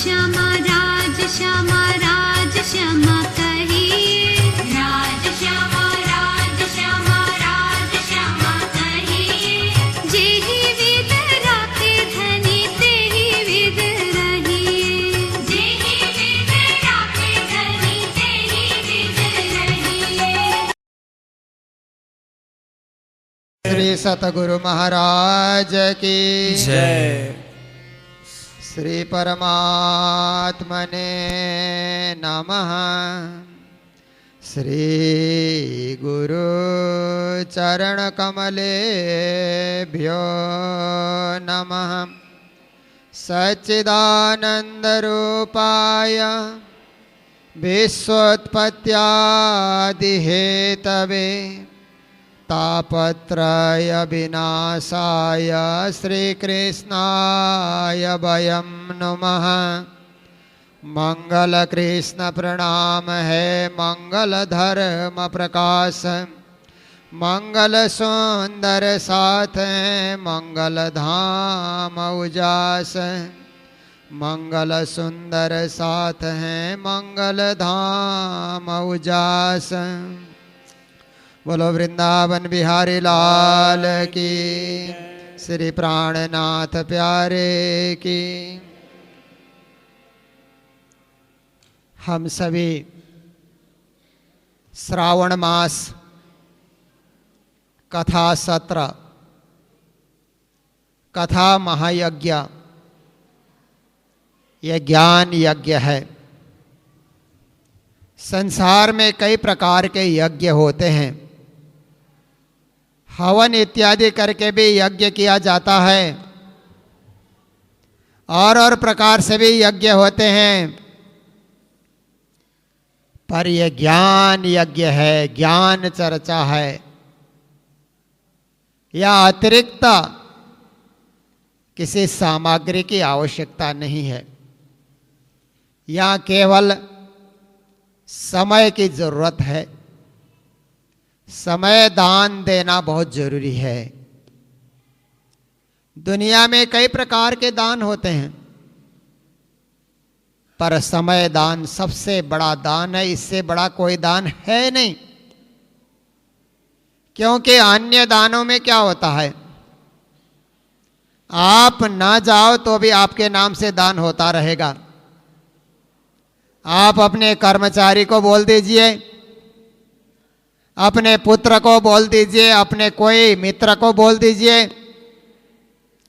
श्यामा राज श्यामा राज श्यामा कहिए, राज श्यामा राज श्यामा राज श्यामा कहिए। जेहि विध राखे धनी तेहि विध रहिए, जेहि विध राखे धनी तेहि विध रहिए। श्री सतगुरु महाराज की जय। श्री परमात्मने नमः। श्री गुरु चरण कमलेभ्यो नमः। सच्चिदानंद रूपाय विश्वोत्पत्त्यादि हेतवे तापत्रय विनाशाय श्रीकृष्णाय वयं नुमः। मंगल कृष्ण प्रणाम है मंगल धर्म प्रकाश, मंगल सुंदर साथ मंगल धाम उजास। मंगल सुंदर साथ हैं मंगल धाम उजास। बोलो वृंदावन बिहारी लाल की, श्री प्राणनाथ प्यारे की। हम सभी श्रावण मास कथा सत्र, कथा महायज्ञ, यह ज्ञान यज्ञ है। संसार में कई प्रकार के यज्ञ होते हैं। हवन इत्यादि करके भी यज्ञ किया जाता है, और प्रकार से भी यज्ञ होते हैं। पर यह ज्ञान यज्ञ है, ज्ञान चर्चा है। या अतिरिक्त किसी सामग्री की आवश्यकता नहीं है। या केवल समय की जरूरत है। समय दान देना बहुत जरूरी है। दुनिया में कई प्रकार के दान होते हैं, पर समय दान सबसे बड़ा दान है। इससे बड़ा कोई दान है नहीं। क्योंकि अन्य दानों में क्या होता है, आप ना जाओ तो भी आपके नाम से दान होता रहेगा। आप अपने कर्मचारी को बोल दीजिए, अपने पुत्र को बोल दीजिए, अपने कोई मित्र को बोल दीजिए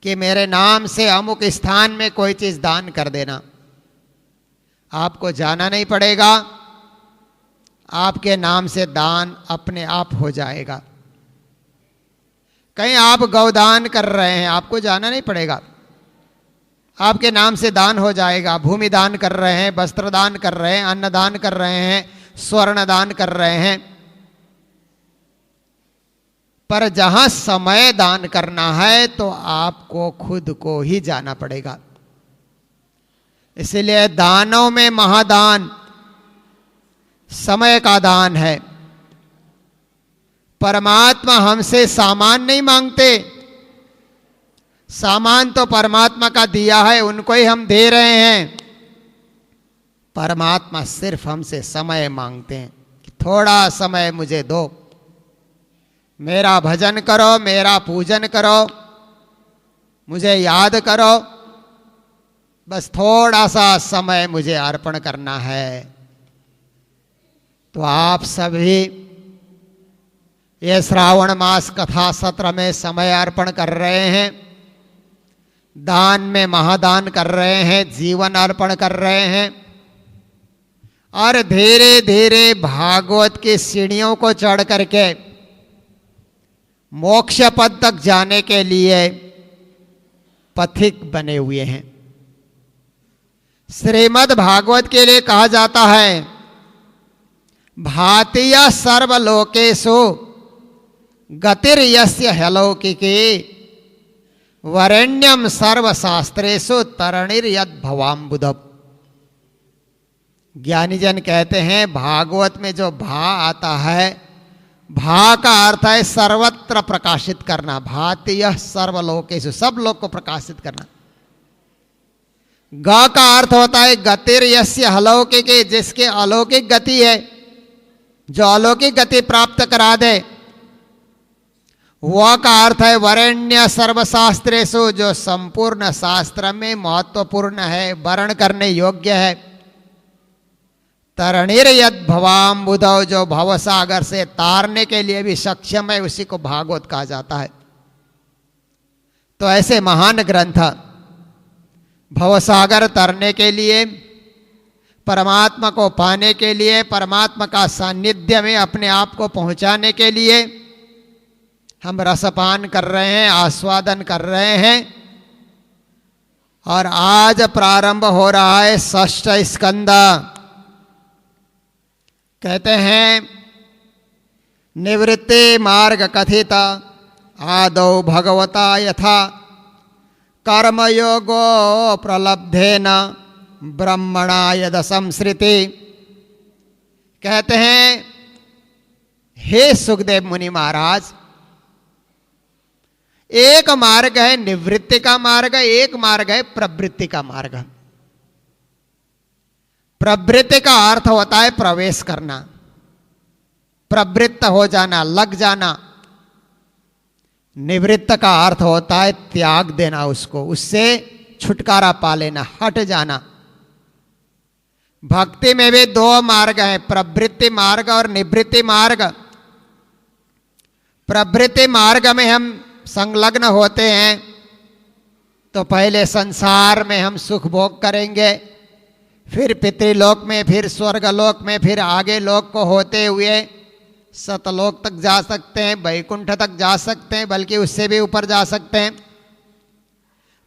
कि मेरे नाम से अमुक स्थान में कोई चीज दान कर देना। आपको जाना नहीं पड़ेगा, आपके नाम से दान अपने आप हो जाएगा। कहीं आप गौदान कर रहे हैं, आपको जाना नहीं पड़ेगा, आपके नाम से दान हो जाएगा। भूमि दान कर रहे हैं, वस्त्र दान कर रहे हैं, अन्न दान कर रहे हैं, स्वर्ण दान कर रहे हैं। पर जहां समय दान करना है तो आपको खुद को ही जाना पड़ेगा। इसलिए दानों में महादान समय का दान है। परमात्मा हमसे सामान नहीं मांगते। सामान तो परमात्मा का दिया है, उनको ही हम दे रहे हैं। परमात्मा सिर्फ हमसे समय मांगते हैं कि थोड़ा समय मुझे दो, मेरा भजन करो, मेरा पूजन करो, मुझे याद करो, बस थोड़ा सा समय मुझे अर्पण करना है। तो आप सभी ये श्रावण मास कथा सत्र में समय अर्पण कर रहे हैं, दान में महादान कर रहे हैं, जीवन अर्पण कर रहे हैं, और धीरे धीरे भागवत की सीढ़ियों को चढ़ करके मोक्ष पद तक जाने के लिए पथिक बने हुए हैं। श्रीमद् भागवत के लिए कहा जाता है, भातीय सर्वलोकेषु गतिर्यस्य ह्यलौकिकी वरेण्यम सर्वशास्त्रेषु तरणिर्यद् भवाम्बुधम्। ज्ञानी जन कहते हैं भागवत में जो भा आता है, भा का अर्थ है सर्वत्र प्रकाशित करना। भातीय सर्वलोकेषु, सब लोग को प्रकाशित करना। ग का अर्थ होता है गतिर यस्य अलौकिक, जिसके अलौकिक गति है, जो अलौकिक गति प्राप्त करा दे। व का अर्थ है वरेण्य सर्वशास्त्रेषु, जो संपूर्ण शास्त्र में महत्वपूर्ण है, वर्ण करने योग्य है। तरणीर यद भवाम्बुधौ, जो भवसागर से तारने के लिए भी सक्षम है, उसी को भागवत कहा जाता है। तो ऐसे महान ग्रंथ भवसागर तरने के लिए, परमात्मा को पाने के लिए, परमात्मा का सानिध्य में अपने आप को पहुंचाने के लिए हम रसपान कर रहे हैं, आस्वादन कर रहे हैं। और आज प्रारंभ हो रहा है षष्ठ स्कंद। कहते हैं निवृत्ति मार्ग कथित आदौ भगवता यथा कर्मयोगो प्रलब्धेन ब्रह्मणा यद संसृति। कहते हैं हे सुखदेव मुनि महाराज, एक मार्ग है निवृत्ति का मार्ग, एक मार्ग है प्रवृत्ति का मार्ग। प्रवृत्ति का अर्थ होता है प्रवेश करना, प्रवृत्त हो जाना, लग जाना। निवृत्त का अर्थ होता है त्याग देना, उसको, उससे छुटकारा पा लेना, हट जाना। भक्ति में भी दो मार्ग हैं, प्रवृत्ति मार्ग और निवृत्ति मार्ग। प्रवृत्ति मार्ग में हम संलग्न होते हैं तो पहले संसार में हम सुख भोग करेंगे, फिर पितृलोक में, फिर स्वर्गलोक में, फिर आगे लोक को होते हुए सतलोक तक जा सकते हैं, वैकुंठ तक जा सकते हैं, बल्कि उससे भी ऊपर जा सकते हैं।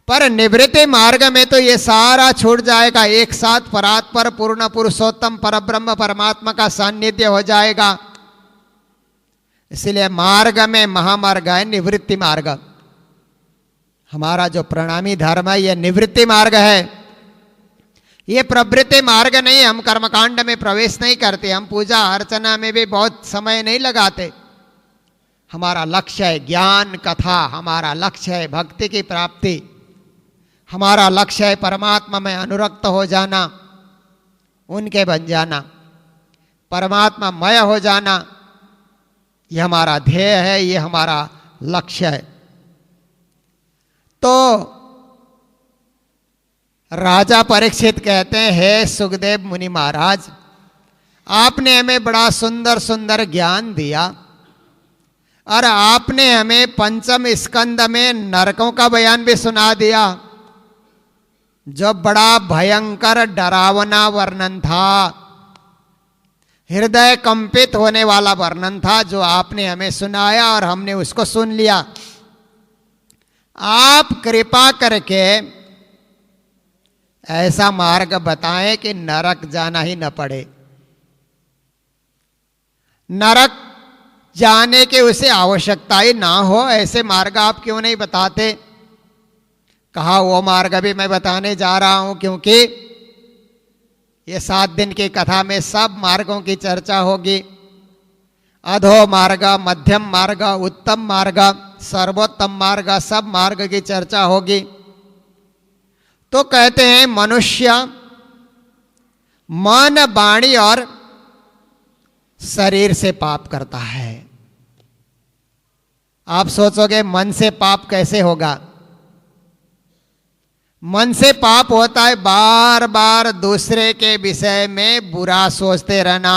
पर निवृत्ति मार्ग में तो ये सारा छूट जाएगा, एक साथ परात्पर पूर्ण पुरुषोत्तम परब्रह्म परमात्मा का सान्निध्य हो जाएगा। इसलिए मार्ग में महामार्ग है निवृत्ति मार्ग। हमारा जो प्रणामी धर्म है ये निवृत्ति मार्ग है, ये प्रवृत्ति मार्ग नहीं। हम कर्मकांड में प्रवेश नहीं करते, हम पूजा अर्चना में भी बहुत समय नहीं लगाते। हमारा लक्ष्य है ज्ञान कथा, हमारा लक्ष्य है भक्ति की प्राप्ति, हमारा लक्ष्य है परमात्मा में अनुरक्त हो जाना, उनके बन जाना, परमात्मा मय हो जाना। यह हमारा ध्येय है, ये हमारा लक्ष्य है। तो राजा परीक्षित कहते हैं हे सुखदेव मुनि महाराज, आपने हमें बड़ा सुंदर सुंदर ज्ञान दिया और आपने हमें पंचम स्कंद में नरकों का बयान भी सुना दिया, जो बड़ा भयंकर डरावना वर्णन था, हृदय कंपित होने वाला वर्णन था, जो आपने हमें सुनाया और हमने उसको सुन लिया। आप कृपा करके ऐसा मार्ग बताएं कि नरक जाना ही न पड़े। नरक जाने की उसे आवश्यकता ही ना हो, ऐसे मार्ग आप क्यों नहीं बताते? कहा वो मार्ग भी मैं बताने जा रहा हूं, क्योंकि ये 7 दिन की कथा में सब मार्गों की चर्चा होगी। अधो मार्ग, मध्यम मार्ग, उत्तम मार्ग, सर्वोत्तम मार्ग, सब मार्ग की चर्चा होगी। तो कहते हैं मनुष्य मन, वाणी और शरीर से पाप करता है। आप सोचोगे मन से पाप कैसे होगा? मन से पाप होता है बार बार दूसरे के विषय में बुरा सोचते रहना।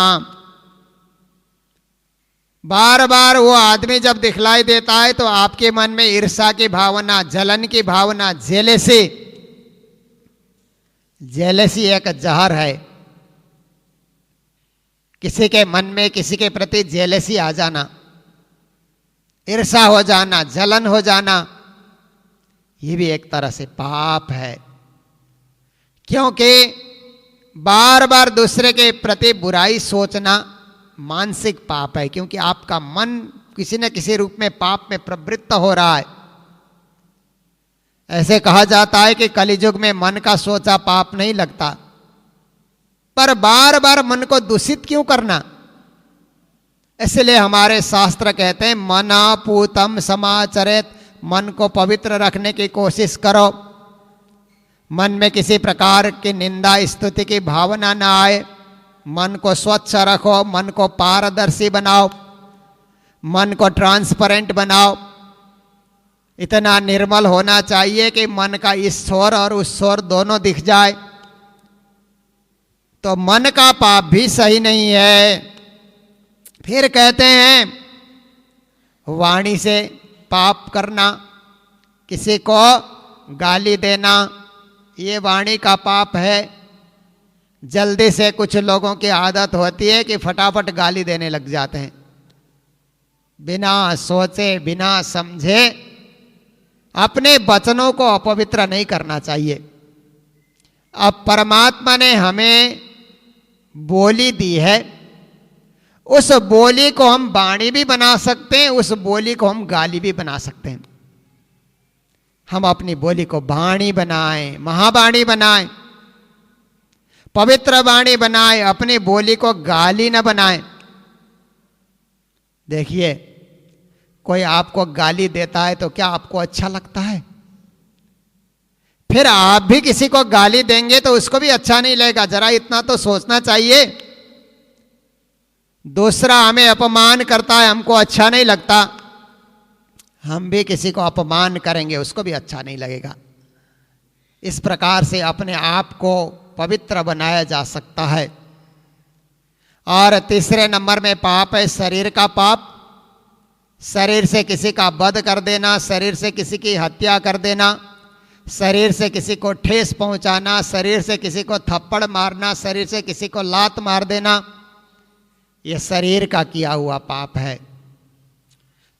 बार बार वो आदमी जब दिखलाई देता है तो आपके मन में ईर्ष्या की भावना, जलन की भावना, जेलेसी एक जहर है। किसी के मन में किसी के प्रति जेलेसी आ जाना, ईर्ष्या हो जाना, जलन हो जाना, ये भी एक तरह से पाप है। क्योंकि बार बार दूसरे के प्रति बुराई सोचना मानसिक पाप है, क्योंकि आपका मन किसी न किसी रूप में पाप में प्रवृत्त हो रहा है। ऐसे कहा जाता है कि कलियुग में मन का सोचा पाप नहीं लगता, पर बार बार मन को दूषित क्यों करना? इसलिए हमारे शास्त्र कहते हैं मना पूतम समाचरित, मन को पवित्र रखने की कोशिश करो। मन में किसी प्रकार की निंदा स्तुति की भावना ना आए, मन को स्वच्छ रखो, मन को पारदर्शी बनाओ, मन को ट्रांसपेरेंट बनाओ। इतना निर्मल होना चाहिए कि मन का इस छोर और उस छोर दोनों दिख जाए। तो मन का पाप भी सही नहीं है। फिर कहते हैं वाणी से पाप करना, किसी को गाली देना, ये वाणी का पाप है। जल्दी से कुछ लोगों की आदत होती है कि फटाफट गाली देने लग जाते हैं, बिना सोचे बिना समझे। अपने वचनों को अपवित्र नहीं करना चाहिए। अब परमात्मा ने हमें बोली दी है, उस बोली को हम वाणी भी बना सकते हैं, उस बोली को हम गाली भी बना सकते हैं। हम अपनी बोली को वाणी बनाएं, महावाणी बनाएं, पवित्र वाणी बनाएं, अपनी बोली को गाली न बनाएं। देखिए, कोई आपको गाली देता है तो क्या आपको अच्छा लगता है? फिर आप भी किसी को गाली देंगे तो उसको भी अच्छा नहीं लगेगा। जरा इतना तो सोचना चाहिए। दूसरा हमें अपमान करता है, हमको अच्छा नहीं लगता, हम भी किसी को अपमान करेंगे, उसको भी अच्छा नहीं लगेगा। इस प्रकार से अपने आप को पवित्र बनाया जा सकता है। और तीसरे नंबर में पाप है शरीर का पाप। शरीर से किसी का वध कर देना, शरीर से किसी की हत्या कर देना, शरीर से किसी को ठेस पहुंचाना, शरीर से किसी को थप्पड़ मारना, शरीर से किसी को लात मार देना, यह शरीर का किया हुआ पाप है।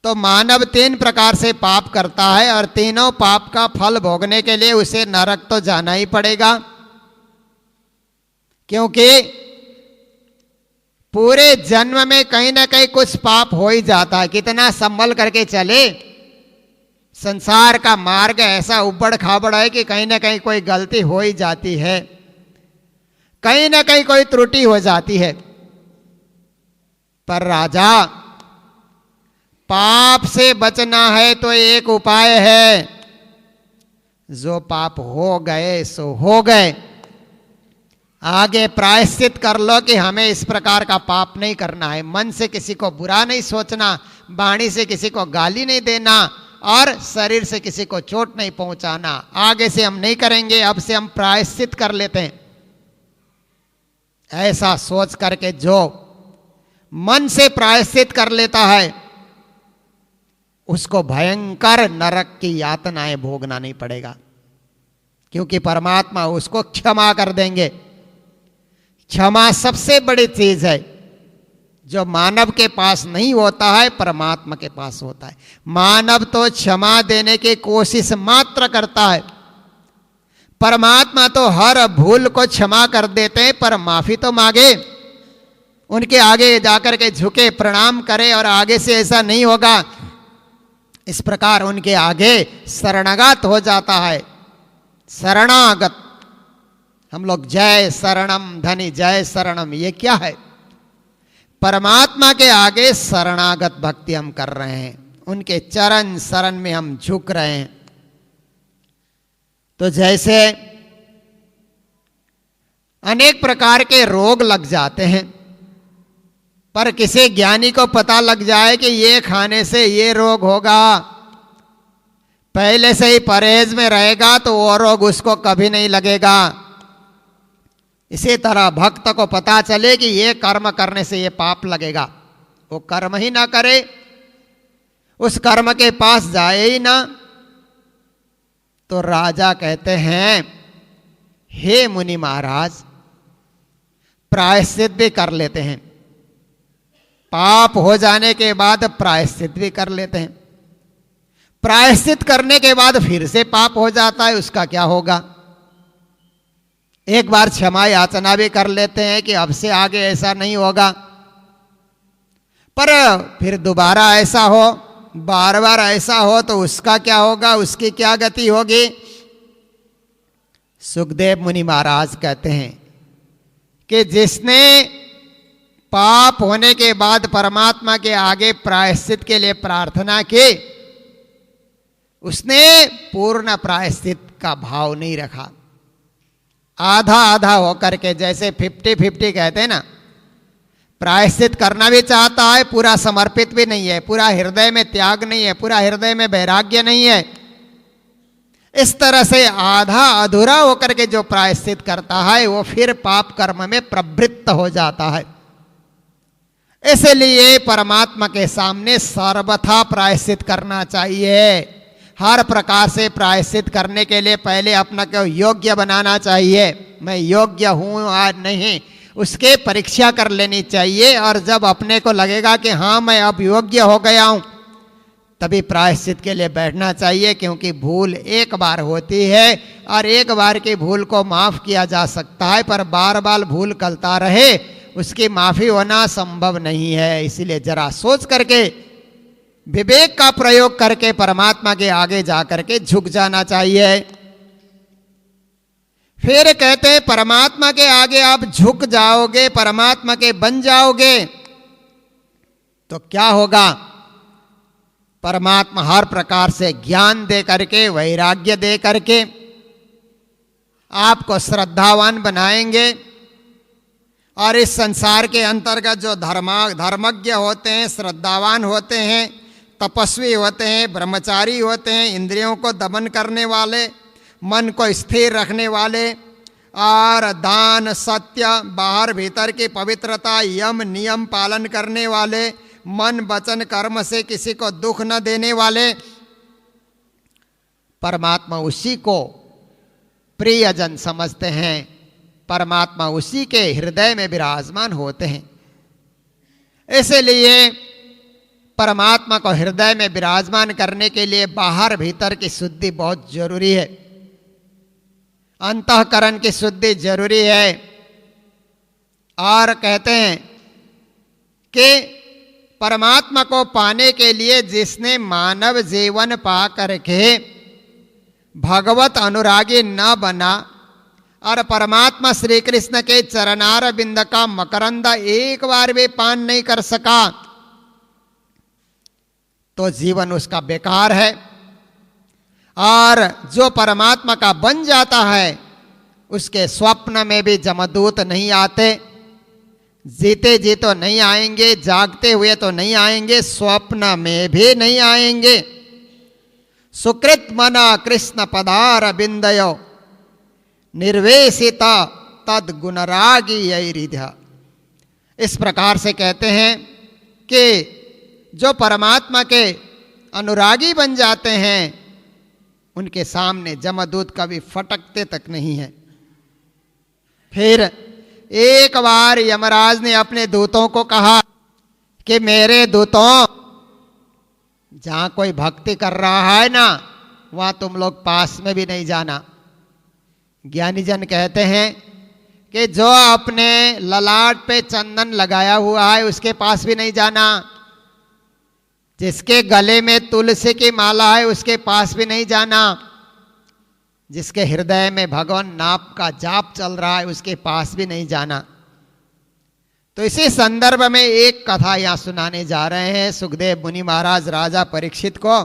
तो मानव 3 प्रकार से पाप करता है और तीनों पाप का फल भोगने के लिए उसे नरक तो जाना ही पड़ेगा। क्योंकि पूरे जन्म में कहीं ना कहीं कुछ पाप हो ही जाता है। कितना संभल करके चले, संसार का मार्ग ऐसा उबड़ खाबड़ है कि कहीं ना कहीं कोई गलती हो ही जाती है, कहीं ना कहीं कोई त्रुटि हो जाती है। पर राजा, पाप से बचना है तो एक उपाय है, जो पाप हो गए सो हो गए, आगे प्रायश्चित कर लो कि हमें इस प्रकार का पाप नहीं करना है। मन से किसी को बुरा नहीं सोचना, वाणी से किसी को गाली नहीं देना और शरीर से किसी को चोट नहीं पहुंचाना। आगे से हम नहीं करेंगे, अब से हम प्रायश्चित कर लेते हैं। ऐसा सोच करके जो मन से प्रायश्चित कर लेता है, उसको भयंकर नरक की यातनाएं भोगना नहीं पड़ेगा, क्योंकि परमात्मा उसको क्षमा कर देंगे। क्षमा सबसे बड़ी चीज है, जो मानव के पास नहीं होता है, परमात्मा के पास होता है। मानव तो क्षमा देने की कोशिश मात्र करता है, परमात्मा तो हर भूल को क्षमा कर देते हैं, पर माफी तो मांगे, उनके आगे जाकर के झुके प्रणाम करे और आगे से ऐसा नहीं होगा, इस प्रकार उनके आगे शरणागत हो जाता है। शरणागत, हम लोग जय शरणम धनी जय शरणम, ये क्या है? परमात्मा के आगे शरणागत भक्ति हम कर रहे हैं, उनके चरण शरण में हम झुक रहे हैं। तो जैसे अनेक प्रकार के रोग लग जाते हैं, पर किसी ज्ञानी को पता लग जाए कि ये खाने से ये रोग होगा, पहले से ही परहेज में रहेगा तो वो रोग उसको कभी नहीं लगेगा। इसी तरह भक्त को पता चले कि ये कर्म करने से ये पाप लगेगा, वो कर्म ही ना करे, उस कर्म के पास जाए ही ना। तो राजा कहते हैं, हे मुनि महाराज, प्रायश्चित भी कर लेते हैं, पाप हो जाने के बाद प्रायश्चित भी कर लेते हैं। प्रायश्चित करने के बाद फिर से पाप हो जाता है, उसका क्या होगा? एक बार क्षमा याचना भी कर लेते हैं कि अब से आगे ऐसा नहीं होगा, पर फिर दोबारा ऐसा हो, बार बार ऐसा हो तो उसका क्या होगा, उसकी क्या गति होगी? सुखदेव मुनि महाराज कहते हैं कि जिसने पाप होने के बाद परमात्मा के आगे प्रायश्चित के लिए प्रार्थना की, उसने पूर्ण प्रायश्चित का भाव नहीं रखा, आधा आधा होकर के, जैसे 50-50 कहते हैं ना, प्रायश्चित करना भी चाहता है, पूरा समर्पित भी नहीं है, पूरा हृदय में त्याग नहीं है, पूरा हृदय में वैराग्य नहीं है। इस तरह से आधा अधूरा होकर के जो प्रायश्चित करता है वो फिर पाप कर्म में प्रवृत्त हो जाता है। इसलिए परमात्मा के सामने सर्वथा प्रायश्चित करना चाहिए। हर प्रकार से प्रायश्चित करने के लिए पहले अपना को योग्य बनाना चाहिए। मैं योग्य हूं या नहीं, उसके परीक्षा कर लेनी चाहिए। और जब अपने को लगेगा कि हाँ मैं अब योग्य हो गया हूं, तभी प्रायश्चित के लिए बैठना चाहिए। क्योंकि भूल एक बार होती है और एक बार की भूल को माफ किया जा सकता है, पर बार बार भूल करता रहे उसकी माफी होना संभव नहीं है। इसीलिए जरा सोच करके, विवेक का प्रयोग करके परमात्मा के आगे जाकर के झुक जाना चाहिए। फिर कहते हैं परमात्मा के आगे आप झुक जाओगे, परमात्मा के बन जाओगे, तो क्या होगा? परमात्मा हर प्रकार से ज्ञान दे करके, वैराग्य दे करके आपको श्रद्धावान बनाएंगे। और इस संसार के अंतर्गत जो धर्मज्ञ होते हैं, श्रद्धावान होते हैं, तपस्वी होते हैं, ब्रह्मचारी होते हैं, इंद्रियों को दमन करने वाले, मन को स्थिर रखने वाले, और दान, सत्य, बाहर भीतर की पवित्रता, यम नियम पालन करने वाले, मन वचन कर्म से किसी को दुख न देने वाले, परमात्मा उसी को प्रियजन समझते हैं। परमात्मा उसी के हृदय में विराजमान होते हैं। इसलिए परमात्मा को हृदय में विराजमान करने के लिए बाहर भीतर की शुद्धि बहुत जरूरी है। अंतःकरण की शुद्धि जरूरी है। और कहते हैं कि परमात्मा को पाने के लिए जिसने मानव जीवन पा करके भगवत अनुरागी न बना और परमात्मा श्री कृष्ण के चरणार बिंद का मकरंद एक बार भी पान नहीं कर सका, तो जीवन उसका बेकार है। और जो परमात्मा का बन जाता है उसके स्वप्न में भी जमदूत नहीं आते। जीते जी तो नहीं आएंगे, जागते हुए तो नहीं आएंगे, स्वप्न में भी नहीं आएंगे। सुकृत मना कृष्ण पदार बिंदयो निर्वेशिता तद गुणरागी यैरिध्य। इस प्रकार से कहते हैं कि जो परमात्मा के अनुरागी बन जाते हैं उनके सामने जमदूत कभी फटकते तक नहीं है। फिर एक बार यमराज ने अपने दूतों को कहा कि मेरे दूतों, जहां कोई भक्ति कर रहा है ना, वहां तुम लोग पास में भी नहीं जाना। ज्ञानी जन कहते हैं कि जो अपने ललाट पे चंदन लगाया हुआ है उसके पास भी नहीं जाना, जिसके गले में तुलसी की माला है उसके पास भी नहीं जाना, जिसके हृदय में भगवान नाम का जाप चल रहा है उसके पास भी नहीं जाना। तो इसी संदर्भ में एक कथा यहां सुनाने जा रहे हैं सुखदेव मुनि महाराज राजा परीक्षित को।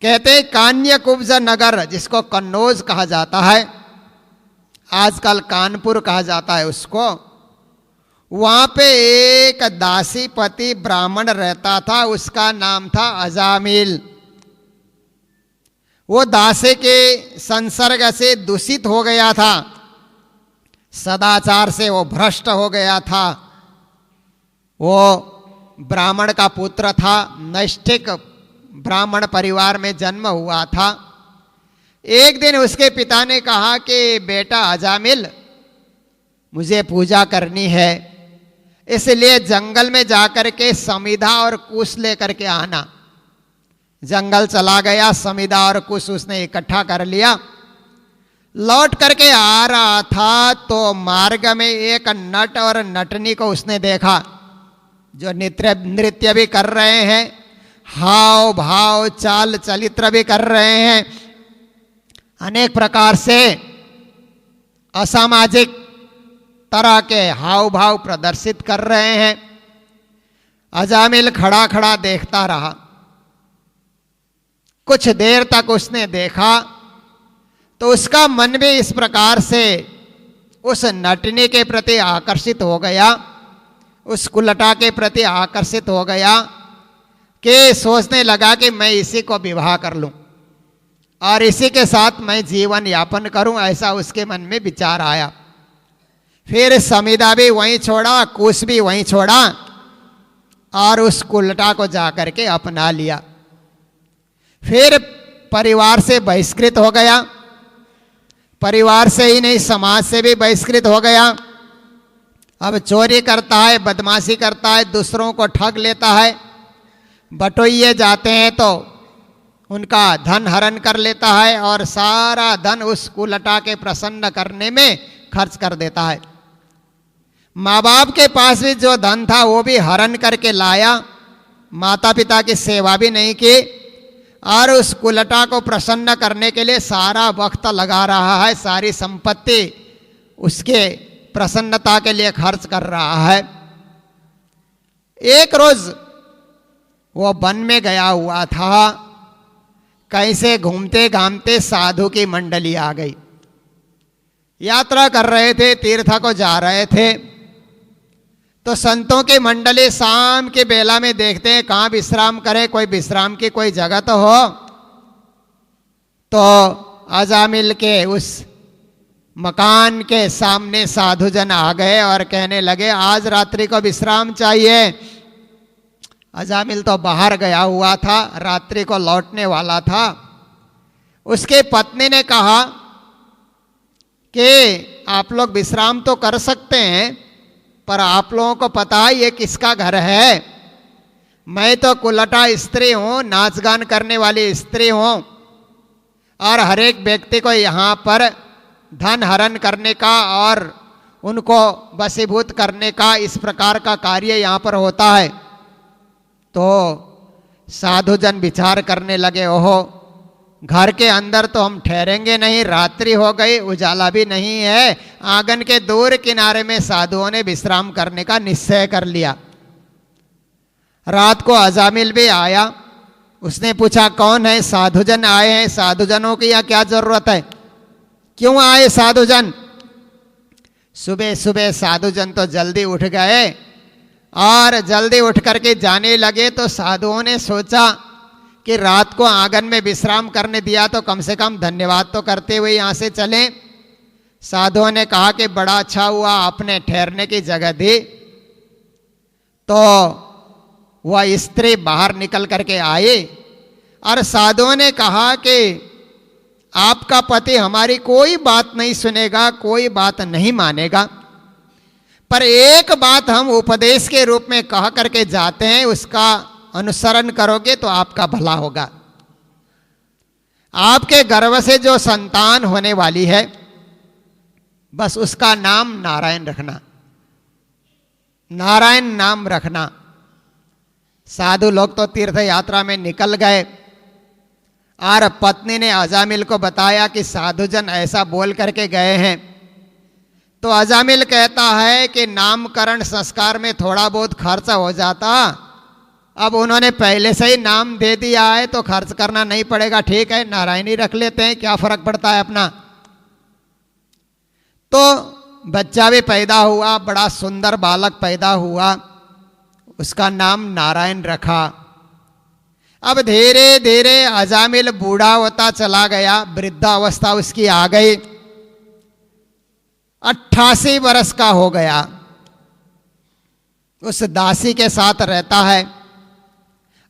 कहते हैं कान्य कुब्ज नगर, जिसको कन्नौज कहा जाता है, आजकल कानपुर कहा जाता है उसको, वहां पे एक दासीपति ब्राह्मण रहता था, उसका नाम था अजामिल। वो दासे के संसर्ग से दूषित हो गया था, सदाचार से वो भ्रष्ट हो गया था। वो ब्राह्मण का पुत्र था, नैष्ठिक ब्राह्मण परिवार में जन्म हुआ था। एक दिन उसके पिता ने कहा कि बेटा अजामिल, मुझे पूजा करनी है, इसलिए जंगल में जाकर के समिधा और कुश लेकर के आना। जंगल चला गया, समिधा और कुश उसने इकट्ठा कर लिया। लौट करके आ रहा था तो मार्ग में एक नट और नटनी को उसने देखा जो नृत्य भी कर रहे हैं, हाव भाव चाल चलित्र भी कर रहे हैं, अनेक प्रकार से असामाजिक तरह के हाव भाव प्रदर्शित कर रहे हैं। अजामिल खड़ा खड़ा देखता रहा। कुछ देर तक उसने देखा, तो उसका मन भी इस प्रकार से उस नटने के प्रति आकर्षित हो गया, उस कुलटा के प्रति आकर्षित हो गया कि सोचने लगा कि मैं इसी को विवाह कर लूं और इसी के साथ मैं जीवन यापन करूं। ऐसा उसके मन में विचार आया। फिर समिधा भी वहीं छोड़ा, कुश भी वहीं छोड़ा और उस कुलटा को जाकर के अपना लिया। फिर परिवार से बहिष्कृत हो गया, परिवार से ही नहीं समाज से भी बहिष्कृत हो गया। अब चोरी करता है, बदमाशी करता है, दूसरों को ठग लेता है, बटोइये जाते हैं तो उनका धन हरण कर लेता है और सारा धन उस कुलटा के प्रसन्न करने में खर्च कर देता है। माँ बाप के पास भी जो धन था वो भी हरण करके लाया, माता पिता की सेवा भी नहीं की और उस कुलटा को प्रसन्न करने के लिए सारा वक्त लगा रहा है, सारी संपत्ति उसके प्रसन्नता के लिए खर्च कर रहा है। एक रोज वो वन में गया हुआ था, कहीं से घूमते घामते साधु की मंडली आ गई। यात्रा कर रहे थे, तीर्थ को जा रहे थे, तो संतों की मंडली शाम के बेला में देखते हैं कहाँ विश्राम करे, कोई विश्राम की कोई जगह तो हो। तो अजामिल के उस मकान के सामने साधुजन आ गए और कहने लगे आज रात्रि को विश्राम चाहिए। अजामिल तो बाहर गया हुआ था, रात्रि को लौटने वाला था। उसके पत्नी ने कहा कि आप लोग विश्राम तो कर सकते हैं, पर आप लोगों को पता है ये किसका घर है? मैं तो कुलटा स्त्री हूं, नाच गान करने वाली स्त्री हूं और हर एक व्यक्ति को यहाँ पर धन हरण करने का और उनको वशीभूत करने का इस प्रकार का कार्य यहाँ पर होता है। तो साधुजन विचार करने लगे, ओहो घर के अंदर तो हम ठहरेंगे नहीं, रात्रि हो गई, उजाला भी नहीं है। आंगन के दूर किनारे में साधुओं ने विश्राम करने का निश्चय कर लिया। रात को अजामिल भी आया, उसने पूछा कौन है? साधुजन आए हैं। साधुजनों की यहाँ क्या जरूरत है, क्यों आए साधुजन? सुबह सुबह साधुजन तो जल्दी उठ गए और जल्दी उठ करके जाने लगे। तो साधुओं ने सोचा कि रात को आंगन में विश्राम करने दिया तो कम से कम धन्यवाद तो करते हुए यहाँ से चलें। साधुओं ने कहा कि बड़ा अच्छा हुआ आपने ठहरने की जगह दी। तो वह स्त्री बाहर निकल करके आई और साधुओं ने कहा कि आपका पति हमारी कोई बात नहीं सुनेगा, कोई बात नहीं मानेगा, पर एक बात हम उपदेश के रूप में कह करके जाते हैं, उसका अनुसरण करोगे तो आपका भला होगा। आपके गर्भ से जो संतान होने वाली है बस उसका नाम नारायण रखना, नारायण नाम रखना। साधु लोग तो तीर्थ यात्रा में निकल गए और पत्नी ने अजामिल को बताया कि साधुजन ऐसा बोल करके गए हैं। तो अजामिल कहता है कि नामकरण संस्कार में थोड़ा बहुत खर्च हो जाता, अब उन्होंने पहले से ही नाम दे दिया है तो खर्च करना नहीं पड़ेगा, ठीक है नारायणी रख लेते हैं, क्या फर्क पड़ता है अपना। तो बच्चा भी पैदा हुआ, बड़ा सुंदर बालक पैदा हुआ, उसका नाम नारायण रखा। अब धीरे धीरे अजामिल बूढ़ा होता चला गया, वृद्धावस्था उसकी आ गई, 88 वर्ष का हो गया। उस दासी के साथ रहता है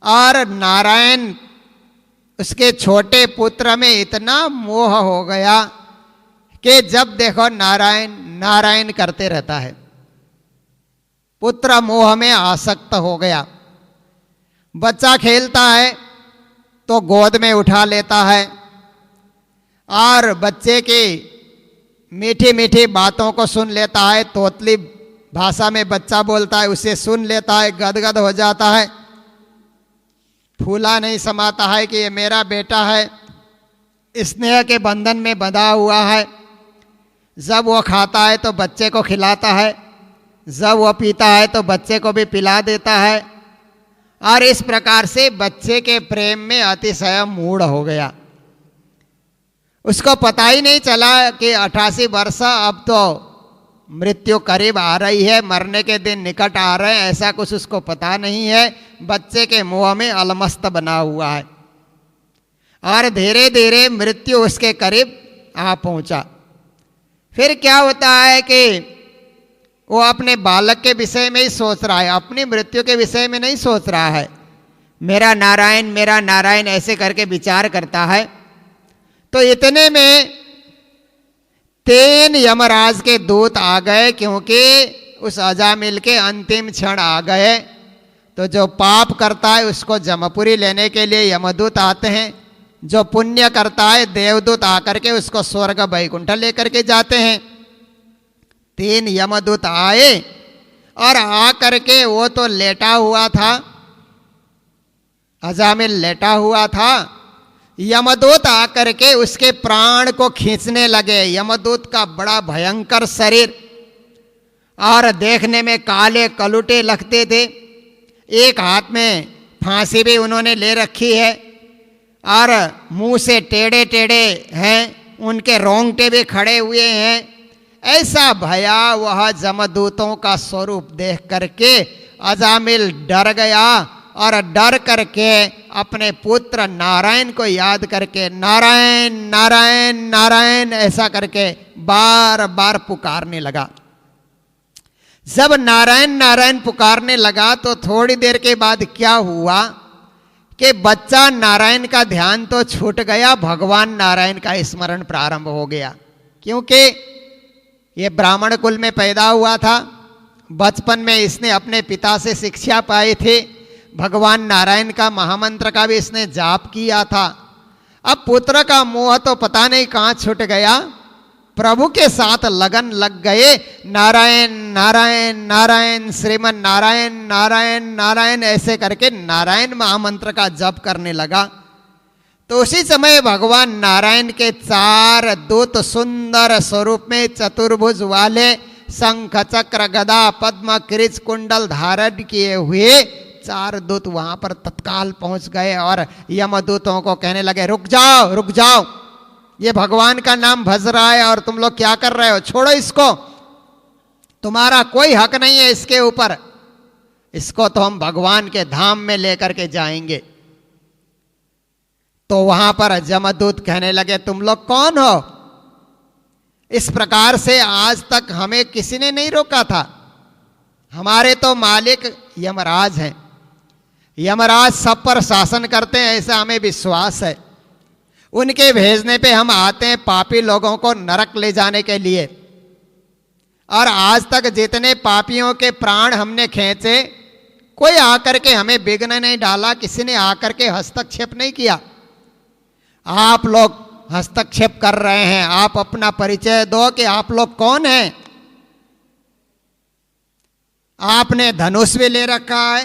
और नारायण उसके छोटे पुत्र में इतना मोह हो गया कि जब देखो नारायण नारायण करते रहता है। पुत्र मोह में आसक्त हो गया। बच्चा खेलता है तो गोद में उठा लेता है और बच्चे की मीठी मीठी बातों को सुन लेता है। तोतली भाषा में बच्चा बोलता है, उसे सुन लेता है, गदगद हो जाता है, फूला नहीं समाता है कि ये मेरा बेटा है, स्नेह के बंधन में बंधा हुआ है। जब वो खाता है तो बच्चे को खिलाता है, जब वो पीता है तो बच्चे को भी पिला देता है और इस प्रकार से बच्चे के प्रेम में अतिशय मूढ़ हो गया। उसको पता ही नहीं चला कि 88 वर्ष अब तो मृत्यु करीब आ रही है, मरने के दिन निकट आ रहे हैं, ऐसा कुछ उसको पता नहीं है। बच्चे के मुंह में अलमस्त बना हुआ है और धीरे धीरे मृत्यु उसके करीब आ पहुंचा। फिर क्या होता है कि वो अपने बालक के विषय में ही सोच रहा है, अपनी मृत्यु के विषय में नहीं सोच रहा है। मेरा नारायण ऐसे करके विचार करता है। तो इतने में 3 यमराज के दूत आ गए, क्योंकि उस अजामिल के अंतिम क्षण आ गए। तो जो पाप करता है उसको जमपुरी लेने के लिए यमदूत आते हैं, जो पुण्य करता है देवदूत आकर के उसको स्वर्ग वैकुंठ लेकर के जाते हैं। 3 यमदूत आए और आकर के वो तो लेटा हुआ था, अजामिल लेटा हुआ था। यमदूत आकर के उसके प्राण को खींचने लगे। यमदूत का बड़ा भयंकर शरीर और देखने में काले कलुटे लगते थे। एक हाथ में फांसी भी उन्होंने ले रखी है और मुंह से टेढ़े टेढ़े हैं, उनके रोंगटे भी खड़े हुए हैं। ऐसा भयावह जमदूतों का स्वरूप देख करके अजामिल डर गया और डर करके अपने पुत्र नारायण को याद करके नारायण नारायण नारायण ऐसा करके बार बार पुकारने लगा। जब नारायण नारायण पुकारने लगा तो थोड़ी देर के बाद क्या हुआ कि बच्चा नारायण का ध्यान तो छूट गया, भगवान नारायण का स्मरण प्रारंभ हो गया। क्योंकि ये ब्राह्मण कुल में पैदा हुआ था, बचपन में इसने अपने पिता से शिक्षा पाई थी, भगवान नारायण का महामंत्र का भी इसने जाप किया था। अब पुत्र का मोह तो पता नहीं कहाँ छूट गया, प्रभु के साथ लगन लग गए। नारायण नारायण नारायण श्रीमन नारायण नारायण नारायण ऐसे करके नारायण महामंत्र का जप करने लगा। तो उसी समय भगवान नारायण के 4 दूत सुंदर स्वरूप में चतुर्भुज वाले शंख चक्र गदा पद्म किरीच कुंडल धारण किए हुए 4 दूत वहां पर तत्काल पहुंच गए और यमदूतों को कहने लगे, रुक जाओ रुक जाओ, ये भगवान का नाम भज रहा है और तुम लोग क्या कर रहे हो, छोड़ो इसको, तुम्हारा कोई हक नहीं है इसके ऊपर, इसको तो हम भगवान के धाम में लेकर के जाएंगे। तो वहां पर जमदूत कहने लगे, तुम लोग कौन हो? इस प्रकार से आज तक हमें किसी ने नहीं रोका था, हमारे तो मालिक यमराज हैं, यमराज सब पर शासन करते हैं ऐसा हमें विश्वास है, उनके भेजने पे हम आते हैं पापी लोगों को नरक ले जाने के लिए। और आज तक जितने पापियों के प्राण हमने खींचे, कोई आकर के हमें विघ्न नहीं डाला, किसी ने आकर के हस्तक्षेप नहीं किया। आप लोग हस्तक्षेप कर रहे हैं, आप अपना परिचय दो कि आप लोग कौन हैं। आपने धनुष भी ले रखा है,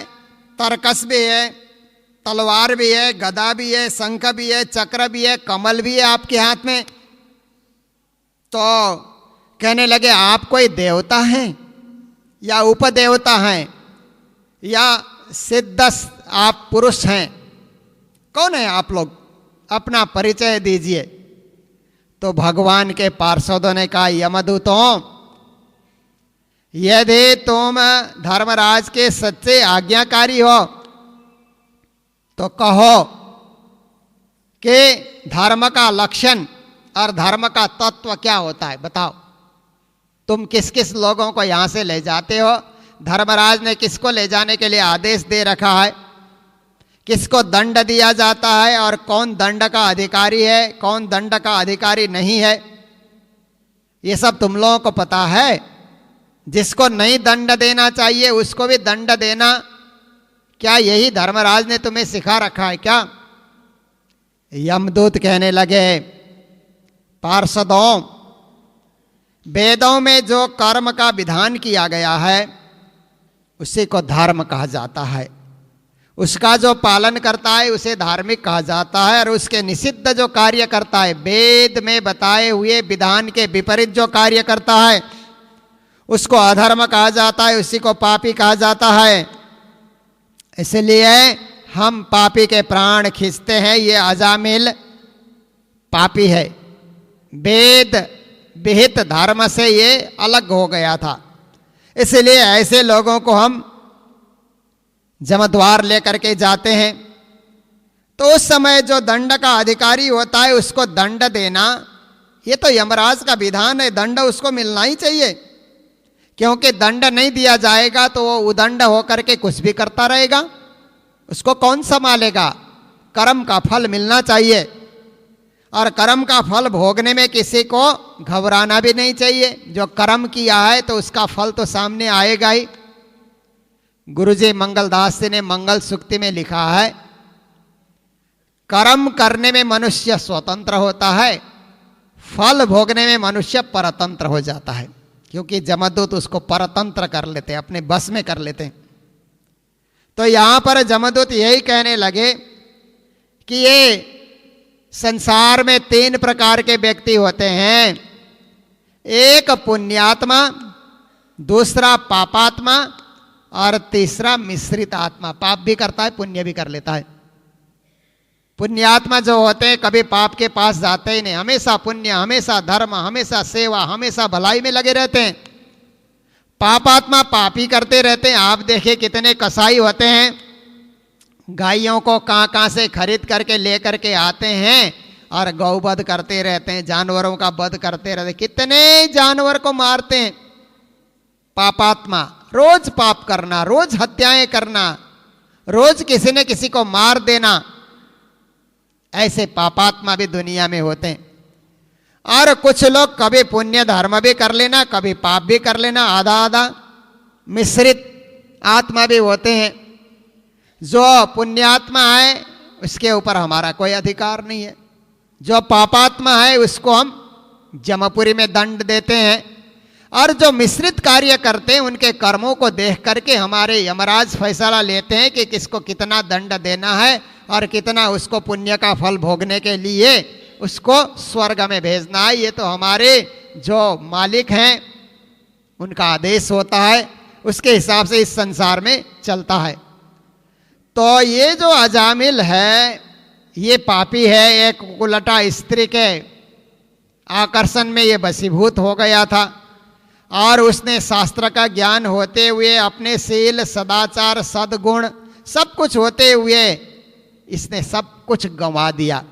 तरकस भी है, तलवार भी है, गदा भी है, शंख भी है, चक्र भी है, कमल भी है आपके हाथ में। तो कहने लगे, आप कोई देवता हैं या उपदेवता हैं या सिद्ध आप पुरुष हैं, कौन है आप लोग, अपना परिचय दीजिए। तो भगवान के पार्षदों ने कहा, यमदूतों, यदि तुम धर्मराज के सच्चे आज्ञाकारी हो तो कहो कि धर्म का लक्षण और धर्म का तत्व क्या होता है, बताओ। तुम किस किस लोगों को यहां से ले जाते हो, धर्मराज ने किसको ले जाने के लिए आदेश दे रखा है, किसको दंड दिया जाता है और कौन दंड का अधिकारी है, कौन दंड का अधिकारी नहीं है, ये सब तुम लोगों को पता है। जिसको नहीं दंड देना चाहिए उसको भी दंड देना, क्या यही धर्मराज ने तुम्हें सिखा रखा है क्या? यमदूत कहने लगे, पार्षदों, वेदों में जो कर्म का विधान किया गया है उसी को धर्म कहा जाता है, उसका जो पालन करता है उसे धार्मिक कहा जाता है, और उसके निषिद्ध जो कार्य करता है, वेद में बताए हुए विधान के विपरीत जो कार्य करता है उसको अधर्म कहा जाता है, उसी को पापी कहा जाता है। इसलिए हम पापी के प्राण खींचते हैं, ये अजामिल पापी है, वेद विहित धर्म से ये अलग हो गया था। इसलिए ऐसे लोगों को हम जमद्वार लेकर के जाते हैं तो उस समय जो दंड का अधिकारी होता है उसको दंड देना, ये तो यमराज का विधान है, दंड उसको मिलना ही चाहिए। क्योंकि दंड नहीं दिया जाएगा तो वो उदंड होकर के कुछ भी करता रहेगा, उसको कौन संभालेगा। कर्म का फल मिलना चाहिए और कर्म का फल भोगने में किसी को घबराना भी नहीं चाहिए। जो कर्म किया है तो उसका फल तो सामने आएगा ही। गुरुजी मंगलदास जी ने मंगल सूक्ति में लिखा है, कर्म करने में मनुष्य स्वतंत्र होता है, फल भोगने में मनुष्य परतंत्र हो जाता है। क्योंकि जमदूत उसको परतंत्र कर लेते हैं, अपने बस में कर लेते हैं। तो यहां पर जमदूत यही कहने लगे कि ये संसार में 3 प्रकार के व्यक्ति होते हैं, एक पुण्यात्मा, दूसरा पापात्मा और तीसरा मिश्रित आत्मा। पाप भी करता है, पुण्य भी कर लेता है। पुण्यात्मा जो होते हैं कभी पाप के पास जाते ही नहीं, हमेशा पुण्य, हमेशा धर्म, हमेशा सेवा, हमेशा भलाई में लगे रहते हैं। पापात्मा पाप ही करते रहते हैं। आप देखिए कितने कसाई होते हैं, गायों को कहाँ से खरीद करके ले करके आते हैं और गौवध करते रहते हैं, जानवरों का वध करते रहते हैं। कितने जानवर को मारते हैं पापात्मा। रोज पाप करना, रोज हत्याएं करना, रोज किसी न किसी को मार देना, ऐसे पापात्मा भी दुनिया में होते हैं। और कुछ लोग कभी पुण्य धर्म भी कर लेना, कभी पाप भी कर लेना, आधा आधा मिश्रित आत्मा भी होते हैं। जो पुण्यात्मा है उसके ऊपर हमारा कोई अधिकार नहीं है, जो पापात्मा है उसको हम जमपुरी में दंड देते हैं। और जो मिश्रित कार्य करते हैं उनके कर्मों को देख करके हमारे यमराज फैसला लेते हैं कि किसको कितना दंड देना है और कितना उसको पुण्य का फल भोगने के लिए उसको स्वर्ग में भेजना है। ये तो हमारे जो मालिक हैं उनका आदेश होता है, उसके हिसाब से इस संसार में चलता है। तो ये जो अजामिल है ये पापी है, एक कुलटा स्त्री के आकर्षण में ये वशीभूत हो गया था और उसने शास्त्र का ज्ञान होते हुए, अपने शील सदाचार सद्गुण सब कुछ होते हुए इसने सब कुछ गंवा दिया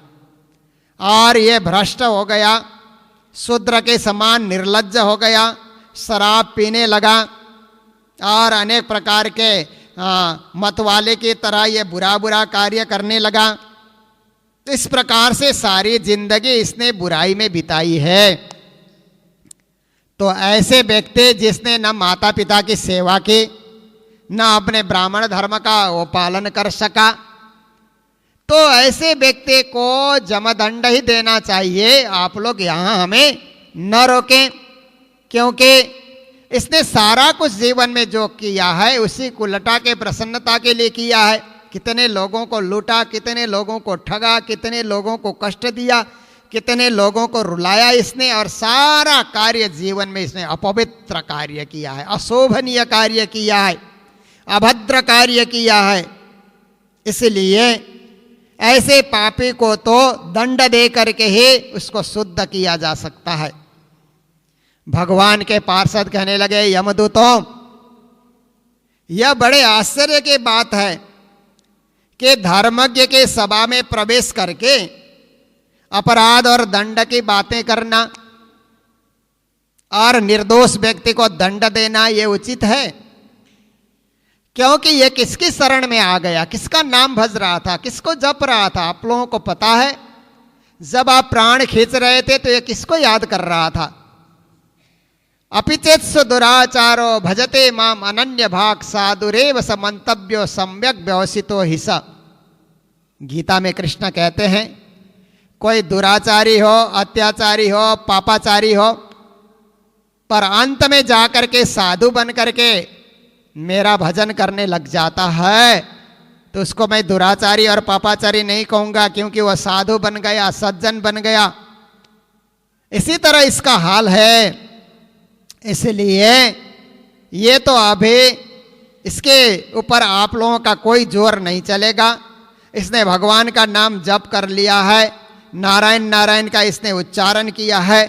और ये भ्रष्ट हो गया, शूद्र के समान निर्लज्ज हो गया, शराब पीने लगा और अनेक प्रकार के मतवाले की तरह ये बुरा बुरा कार्य करने लगा। तो इस प्रकार से सारी जिंदगी इसने बुराई में बिताई है। तो ऐसे व्यक्ति जिसने न माता पिता की सेवा की, न अपने ब्राह्मण धर्म का वो पालन कर सका, तो ऐसे व्यक्ति को जमदंड ही देना चाहिए। आप लोग यहाँ हमें न रोकें, क्योंकि इसने सारा कुछ जीवन में जो किया है उसी कुलटा के प्रसन्नता के लिए किया है। कितने लोगों को लूटा, कितने लोगों को ठगा, कितने लोगों को कष्ट दिया, कितने लोगों को रुलाया इसने, और सारा कार्य जीवन में इसने अपवित्र कार्य किया है, अशोभनीय कार्य किया है, अभद्र कार्य किया है। इसलिए ऐसे पापी को तो दंड दे करके ही उसको शुद्ध किया जा सकता है। भगवान के पार्षद कहने लगे, यमदूतों, यह बड़े आश्चर्य की बात है कि धर्मज्ञ के सभा में प्रवेश करके अपराध और दंड की बातें करना और निर्दोष व्यक्ति को दंड देना ये उचित है? क्योंकि ये किसकी शरण में आ गया, किसका नाम भज रहा था, किसको जप रहा था? आप लोगों को पता है, जब आप प्राण खींच रहे थे तो ये किसको याद कर रहा था? अपिचेत्सु दुराचारो भजते माम अनन्य भाग साधुरेव समंतव्यो सम्यक व्यवसितो हिसा। गीता में कृष्ण कहते हैं, कोई दुराचारी हो, अत्याचारी हो, पापाचारी हो, पर अंत में जाकर के साधु बन करके मेरा भजन करने लग जाता है, तो उसको मैं दुराचारी और पापाचारी नहीं कहूंगा, क्योंकि वह साधु बन गया, सज्जन बन गया। इसी तरह इसका हाल है। इसलिए ये तो अभी इसके ऊपर आप लोगों का कोई जोर नहीं चलेगा। इसने भगवान का नाम जप कर लिया है, नारायण नारायण का इसने उच्चारण किया है,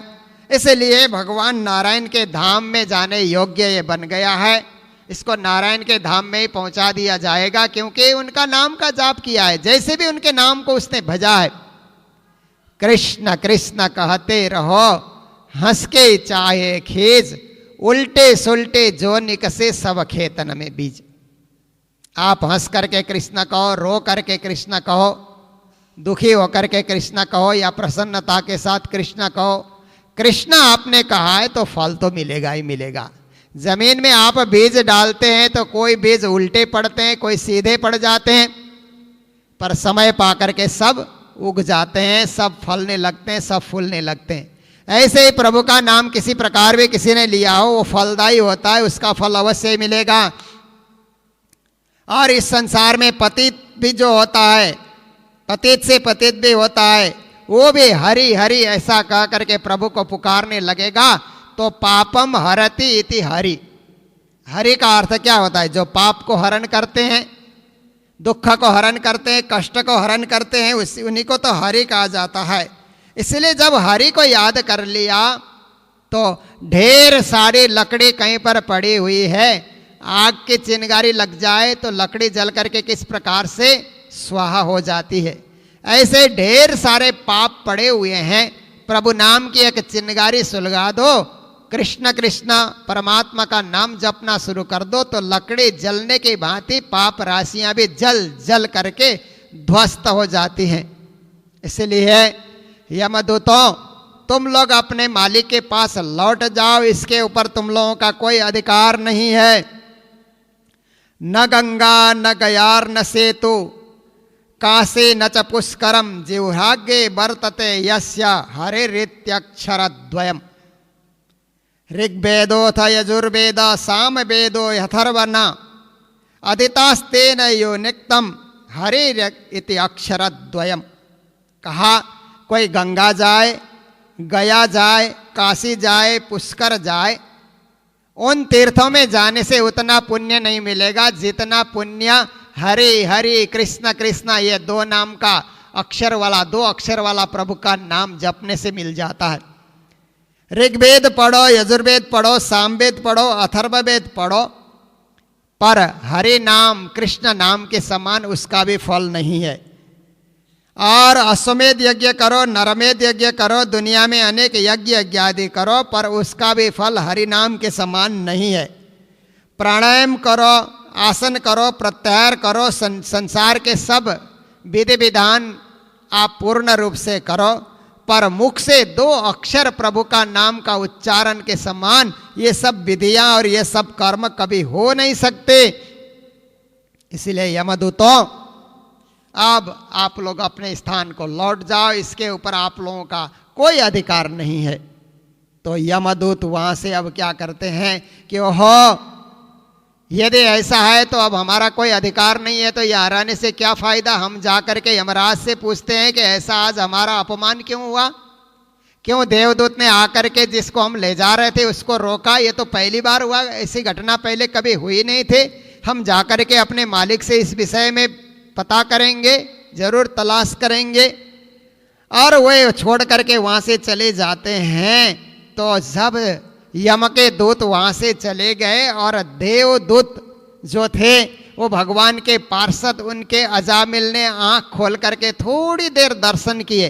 इसलिए भगवान नारायण के धाम में जाने योग्य ये बन गया है। इसको नारायण के धाम में ही पहुंचा दिया जाएगा, क्योंकि उनका नाम का जाप किया है। जैसे भी उनके नाम को उसने भजा है, कृष्ण कृष्ण कहते रहो, हंस के चाहे खीज, उल्टे सुलटे जो निकसे सब खेतन में बीज। आप हंस करके कृष्ण कहो, रो करके कृष्ण कहो, दुखी होकर के कृष्ण कहो या प्रसन्नता के साथ कृष्ण कहो, कृष्ण आपने कहा है तो फल तो मिलेगा ही मिलेगा। जमीन में आप बीज डालते हैं तो कोई बीज उल्टे पड़ते हैं, कोई सीधे पड़ जाते हैं, पर समय पा करके सब उग जाते हैं, सब फलने लगते हैं, सब फूलने लगते हैं। ऐसे ही प्रभु का नाम किसी प्रकार भी किसी ने लिया हो, वो फलदायी होता है, उसका फल अवश्य मिलेगा। और इस संसार में पतित भी जो होता है, पतित से पतित भी होता है, वो भी हरि हरि ऐसा कह करके प्रभु को पुकारने लगेगा तो पापम हरति इति हरि। हरि का अर्थ क्या होता है? जो पाप को हरण करते हैं, दुख को हरण करते हैं, कष्ट को हरण करते हैं, उन्हीं को तो हरि कहा जाता है। इसलिए जब हरि को याद कर लिया तो ढेर सारी लकड़ी कहीं पर पड़ी हुई है, आग की चिंगारी लग जाए तो लकड़ी जल करके किस प्रकार से स्वाहा हो जाती है, ऐसे ढेर सारे पाप पड़े हुए हैं। प्रभु नाम की एक चिंगारी सुलगा दो, कृष्ण कृष्ण परमात्मा का नाम जपना शुरू कर दो, तो लकड़ी जलने की भांति पाप राशियां भी जल जल करके ध्वस्त हो जाती हैं। इसलिए यमदूतों, तुम लोग अपने मालिक के पास लौट जाओ, इसके ऊपर तुम लोगों का कोई अधिकार नहीं है। न गंगा न गयार न सेतु कासे न च पुष्करम जिह्वाग्ये वर्तते यस्य हरिरित्यक्षरद्वयम्। ऋग्वेदोऽथ यजुर्वेद सामवेदो अथर्वण अदितास्तेन यो निक्तम हरिर इति अक्षरद्वयम्। कहा कोई गंगा जाए, गया जाए, काशी जाए, पुष्कर जाए, उन तीर्थों में जाने से उतना पुण्य नहीं मिलेगा जितना पुण्य हरि हरि कृष्ण कृष्ण ये दो नाम का अक्षर वाला, दो अक्षर वाला प्रभु का नाम जपने से मिल जाता है। ऋग्वेद पढ़ो, यजुर्वेद पढ़ो, सामवेद पढ़ो, अथर्ववेद पढ़ो, पर हरि नाम कृष्ण नाम के समान उसका भी फल नहीं है। और अश्वमेध यज्ञ करो, नरमेध यज्ञ करो, दुनिया में अनेक यज्ञ यज्ञादि करो, पर उसका भी फल हरि नाम के समान नहीं है। प्राणायाम करो, आसन करो, प्रत्याहार करो, संसार के सब विधि विधान आप पूर्ण रूप से करो, पर मुख से दो अक्षर प्रभु का नाम का उच्चारण के समान ये सब विधियां और ये सब कर्म कभी हो नहीं सकते। इसलिए यमदूतों, अब आप लोग अपने स्थान को लौट जाओ, इसके ऊपर आप लोगों का कोई अधिकार नहीं है। तो यमदूत वहां से अब क्या करते हैं कि ओहो, यदि ऐसा है तो अब हमारा कोई अधिकार नहीं है, तो यहाँ रहने से क्या फायदा। हम जा करके यमराज से पूछते हैं कि ऐसा आज हमारा अपमान क्यों हुआ, क्यों देवदूत ने आकर के जिसको हम ले जा रहे थे उसको रोका। ये तो पहली बार हुआ, ऐसी घटना पहले कभी हुई नहीं थे। हम जा करके अपने मालिक से इस विषय में पता करेंगे, जरूर तलाश करेंगे। और वे छोड़ करके वहाँ से चले जाते हैं। तो जब यम के दूत वहाँ से चले गए और देवदूत जो थे वो भगवान के पार्षद, उनके अजामिल ने आँख खोल करके थोड़ी देर दर्शन किए,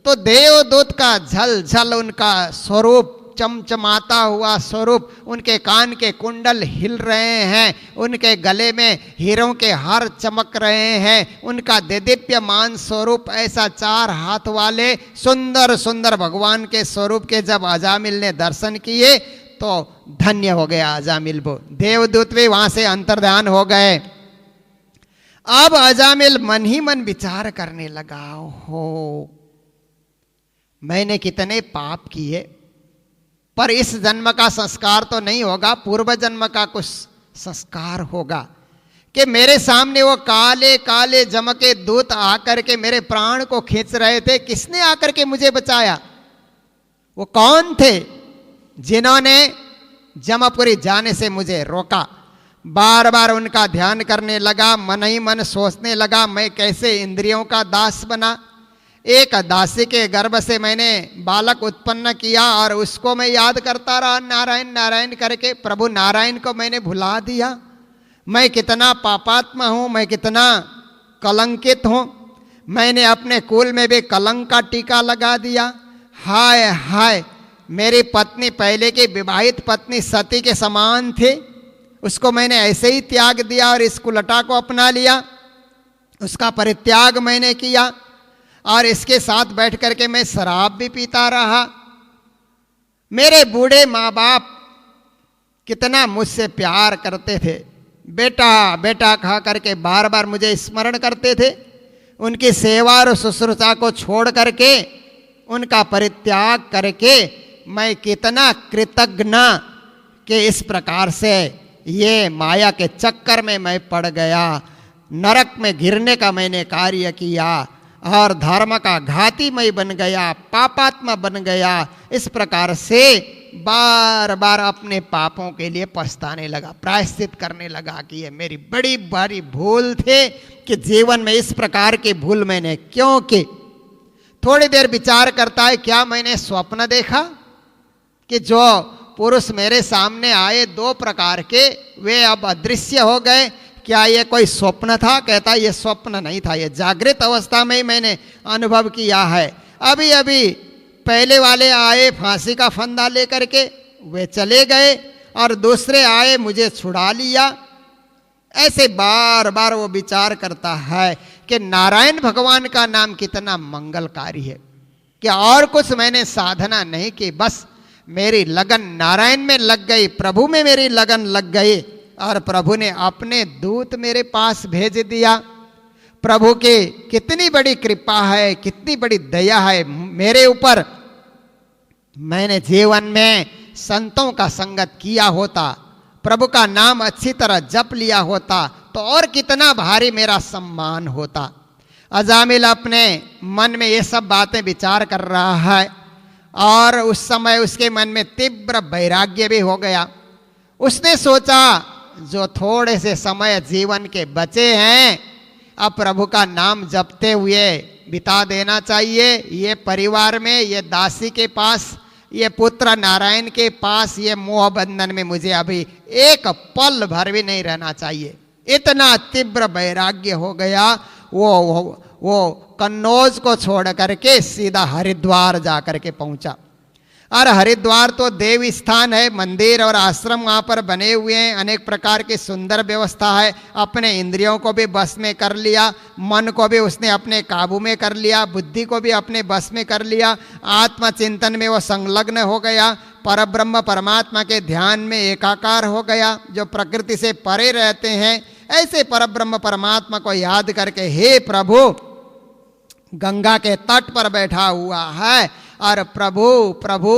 तो देवदूत का झल झल उनका स्वरूप, चमचमाता हुआ स्वरूप, उनके कान के कुंडल हिल रहे हैं, उनके गले में हीरों के हार चमक रहे हैं, उनका देदीप्यमान स्वरूप, ऐसा 4 हाथ वाले सुंदर सुंदर भगवान के स्वरूप के जब अजामिल ने दर्शन किए तो धन्य हो गया अजामिल। वो देवदूत भी वहां से अंतर्ध्यान हो गए। अब अजामिल मन ही मन विचार करने लगा, हो मैंने कितने पाप किए, पर इस जन्म का संस्कार तो नहीं होगा, पूर्व जन्म का कुछ संस्कार होगा कि मेरे सामने वो काले काले जम के दूत आकर के मेरे प्राण को खींच रहे थे। किसने आकर के मुझे बचाया? वो कौन थे जिन्होंने जमपुरी जाने से मुझे रोका? बार बार उनका ध्यान करने लगा, मन ही मन सोचने लगा, मैं कैसे इंद्रियों का दास बना, एक दासी के गर्भ से मैंने बालक उत्पन्न किया और उसको मैं याद करता रहा नारायण नारायण करके। प्रभु नारायण को मैंने भुला दिया। मैं कितना पापात्मा हूँ, मैं कितना कलंकित हूँ। मैंने अपने कुल में भी कलंक का टीका लगा दिया। हाय हाय, मेरी पत्नी पहले की विवाहित पत्नी सती के समान थी, उसको मैंने ऐसे ही त्याग दिया और इस कुलटा को अपना लिया। उसका परित्याग मैंने किया और इसके साथ बैठ करके मैं शराब भी पीता रहा। मेरे बूढ़े माँ बाप कितना मुझसे प्यार करते थे, बेटा बेटा कहा करके बार बार मुझे स्मरण करते थे। उनकी सेवा और शुश्रूषा को छोड़ करके, उनका परित्याग करके मैं कितना कृतज्ञ कि इस प्रकार से ये माया के चक्कर में मैं पड़ गया। नरक में गिरने का मैंने कार्य किया और धर्म का घाती मैं बन गया, पापात्मा बन गया। इस प्रकार से बार बार अपने पापों के लिए पछताने लगा, प्रायश्चित करने लगा कि ये मेरी बड़ी बड़ी भूल थे कि जीवन में इस प्रकार की भूल मैंने क्यों की। थोड़ी देर विचार करता है, क्या मैंने स्वप्न देखा कि जो पुरुष मेरे सामने आए दो प्रकार के, वे अब अदृश्य हो गए। क्या ये कोई स्वप्न था? कहता ये स्वप्न नहीं था, ये जागृत अवस्था में ही मैंने अनुभव किया है। अभी अभी पहले वाले आए फांसी का फंदा लेकर के, वे चले गए और दूसरे आए मुझे छुड़ा लिया। ऐसे बार बार वो विचार करता है कि नारायण भगवान का नाम कितना मंगलकारी है, कि और कुछ मैंने साधना नहीं की, बस मेरी लगन नारायण में लग गई, प्रभु में मेरी लगन लग गई और प्रभु ने अपने दूत मेरे पास भेज दिया। प्रभु की कितनी बड़ी कृपा है, कितनी बड़ी दया है मेरे ऊपर। मैंने जीवन में संतों का संगत किया होता, प्रभु का नाम अच्छी तरह जप लिया होता तो और कितना भारी मेरा सम्मान होता। अजामिल अपने मन में ये सब बातें विचार कर रहा है और उस समय उसके मन में तीव्र वैराग्य भी हो गया। उसने सोचा जो थोड़े से समय जीवन के बचे हैं, अब प्रभु का नाम जपते हुए बिता देना चाहिए। ये परिवार में, ये दासी के पास, ये पुत्र नारायण के पास, ये मोह बंधन में मुझे अभी एक पल भर भी नहीं रहना चाहिए। इतना तीव्र वैराग्य हो गया। वो कन्नौज को छोड़ करके सीधा हरिद्वार जा करके पहुंचा। और हरिद्वार तो देव स्थान है, मंदिर और आश्रम वहाँ पर बने हुए हैं, अनेक प्रकार की सुंदर व्यवस्था है। अपने इंद्रियों को भी बस में कर लिया, मन को भी उसने अपने काबू में कर लिया, बुद्धि को भी अपने बस में कर लिया। आत्मचिंतन में वो संलग्न हो गया, परब्रह्म परमात्मा के ध्यान में एकाकार हो गया। जो प्रकृति से परे रहते हैं, ऐसे परब्रह्म परमात्मा को याद करके हे प्रभु, गंगा के तट पर बैठा हुआ है और प्रभु प्रभु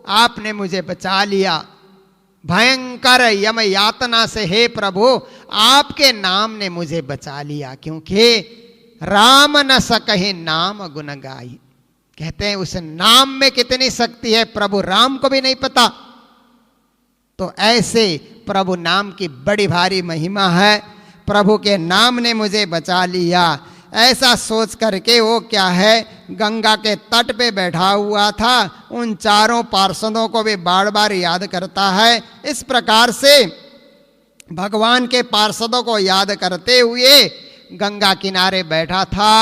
आपने मुझे बचा लिया भयंकर यम यातना से। हे प्रभु, आपके नाम ने मुझे बचा लिया, क्योंकि राम न सकहि नाम गुण गाई। कहते हैं उस नाम में कितनी शक्ति है, प्रभु राम को भी नहीं पता। तो ऐसे प्रभु नाम की बड़ी भारी महिमा है। प्रभु के नाम ने मुझे बचा लिया, ऐसा सोच करके वो क्या है, गंगा के तट पे बैठा हुआ था। उन चारों पार्षदों को भी बार बार याद करता है। इस प्रकार से भगवान के पार्षदों को याद करते हुए गंगा किनारे बैठा था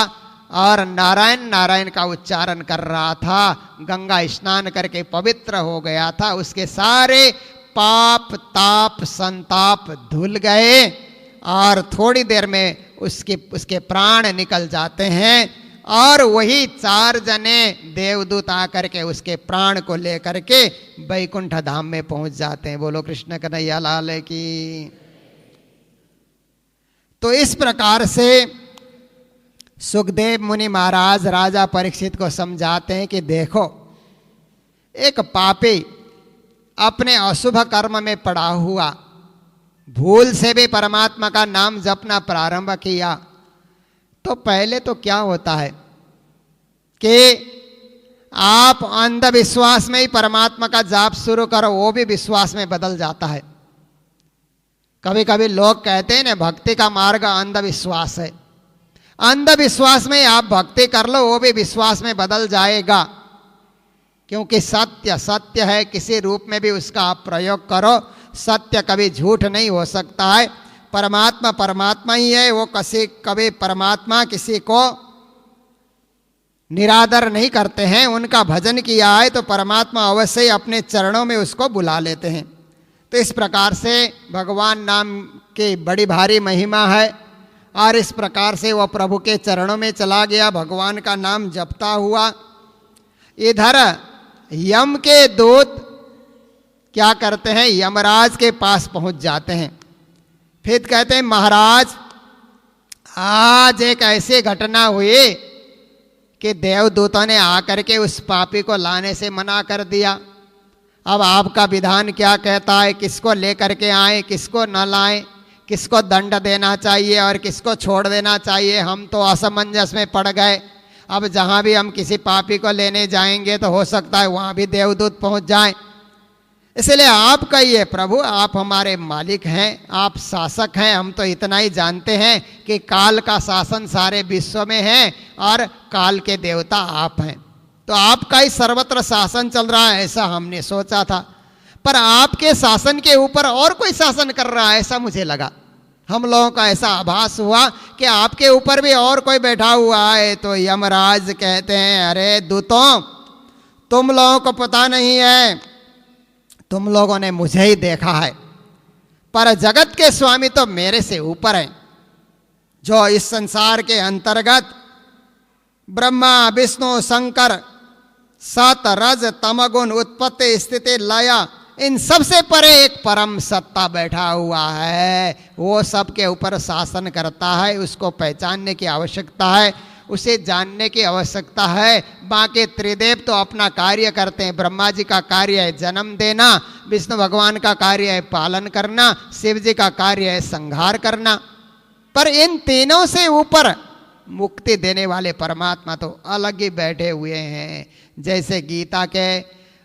और नारायण नारायण का उच्चारण कर रहा था। गंगा स्नान करके पवित्र हो गया था, उसके सारे पाप ताप संताप धुल गए और थोड़ी देर में उसके प्राण निकल जाते हैं। और वही चार जने देवदूत आकर के उसके प्राण को लेकर के वैकुंठ धाम में पहुंच जाते हैं। बोलो कृष्ण कन्हैया लाल की। तो इस प्रकार से सुखदेव मुनि महाराज राजा परीक्षित को समझाते हैं कि देखो, एक पापी अपने अशुभ कर्म में पड़ा हुआ भूल से भी परमात्मा का नाम जपना प्रारंभ किया, तो पहले तो क्या होता है कि आप अंधविश्वास में ही परमात्मा का जाप शुरू करो, वो भी विश्वास में बदल जाता है। कभी कभी लोग कहते हैं ना, भक्ति का मार्ग अंधविश्वास है। अंधविश्वास में आप भक्ति कर लो, वो भी विश्वास में बदल जाएगा, क्योंकि सत्य सत्य है। किसी रूप में भी उसका आप प्रयोग करो, सत्य कभी झूठ नहीं हो सकता है। परमात्मा परमात्मा ही है, वो कभी परमात्मा किसी को निरादर नहीं करते हैं। उनका भजन किया है तो परमात्मा अवश्य ही अपने चरणों में उसको बुला लेते हैं। तो इस प्रकार से भगवान नाम की बड़ी भारी महिमा है, और इस प्रकार से वह प्रभु के चरणों में चला गया, भगवान का नाम जपता हुआ। इधर यम के दूत क्या करते हैं, यमराज के पास पहुंच जाते हैं। फिर कहते हैं, महाराज आज एक ऐसी घटना हुई कि देवदूतों ने आकर के उस पापी को लाने से मना कर दिया। अब आपका विधान क्या कहता है, किसको लेकर के आए, किसको न लाएं, किसको दंड देना चाहिए और किसको छोड़ देना चाहिए। हम तो असमंजस में पड़ गए। अब जहाँ भी हम किसी पापी को लेने जाएंगे तो हो सकता है वहाँ भी देवदूत पहुँच जाएं। इसलिए आप कहिए प्रभु, आप हमारे मालिक हैं, आप शासक हैं। हम तो इतना ही जानते हैं कि काल का शासन सारे विश्व में है और काल के देवता आप हैं, तो आपका ही सर्वत्र शासन चल रहा है ऐसा हमने सोचा था। पर आपके शासन के ऊपर और कोई शासन कर रहा है ऐसा मुझे लगा। हम लोगों का ऐसा आभास हुआ कि आपके ऊपर भी और कोई बैठा हुआ है। तो यमराज कहते हैं, अरे दूतों, तुम लोगों को पता नहीं है, तुम लोगों ने मुझे ही देखा है, पर जगत के स्वामी तो मेरे से ऊपर हैं, जो इस संसार के अंतर्गत ब्रह्मा विष्णु शंकर सत रज तमगुण उत्पत्ति स्थिति लय इन सबसे परे एक परम सत्ता बैठा हुआ है। वो सबके ऊपर शासन करता है। उसको पहचानने की आवश्यकता है, उसे जानने की आवश्यकता है। बाकी त्रिदेव तो अपना कार्य करते हैं। ब्रह्मा जी का कार्य है जन्म देना, विष्णु भगवान का कार्य है पालन करना, शिव जी का कार्य है संहार करना। पर इन तीनों से ऊपर मुक्ति देने वाले परमात्मा तो अलग ही बैठे हुए हैं। जैसे गीता के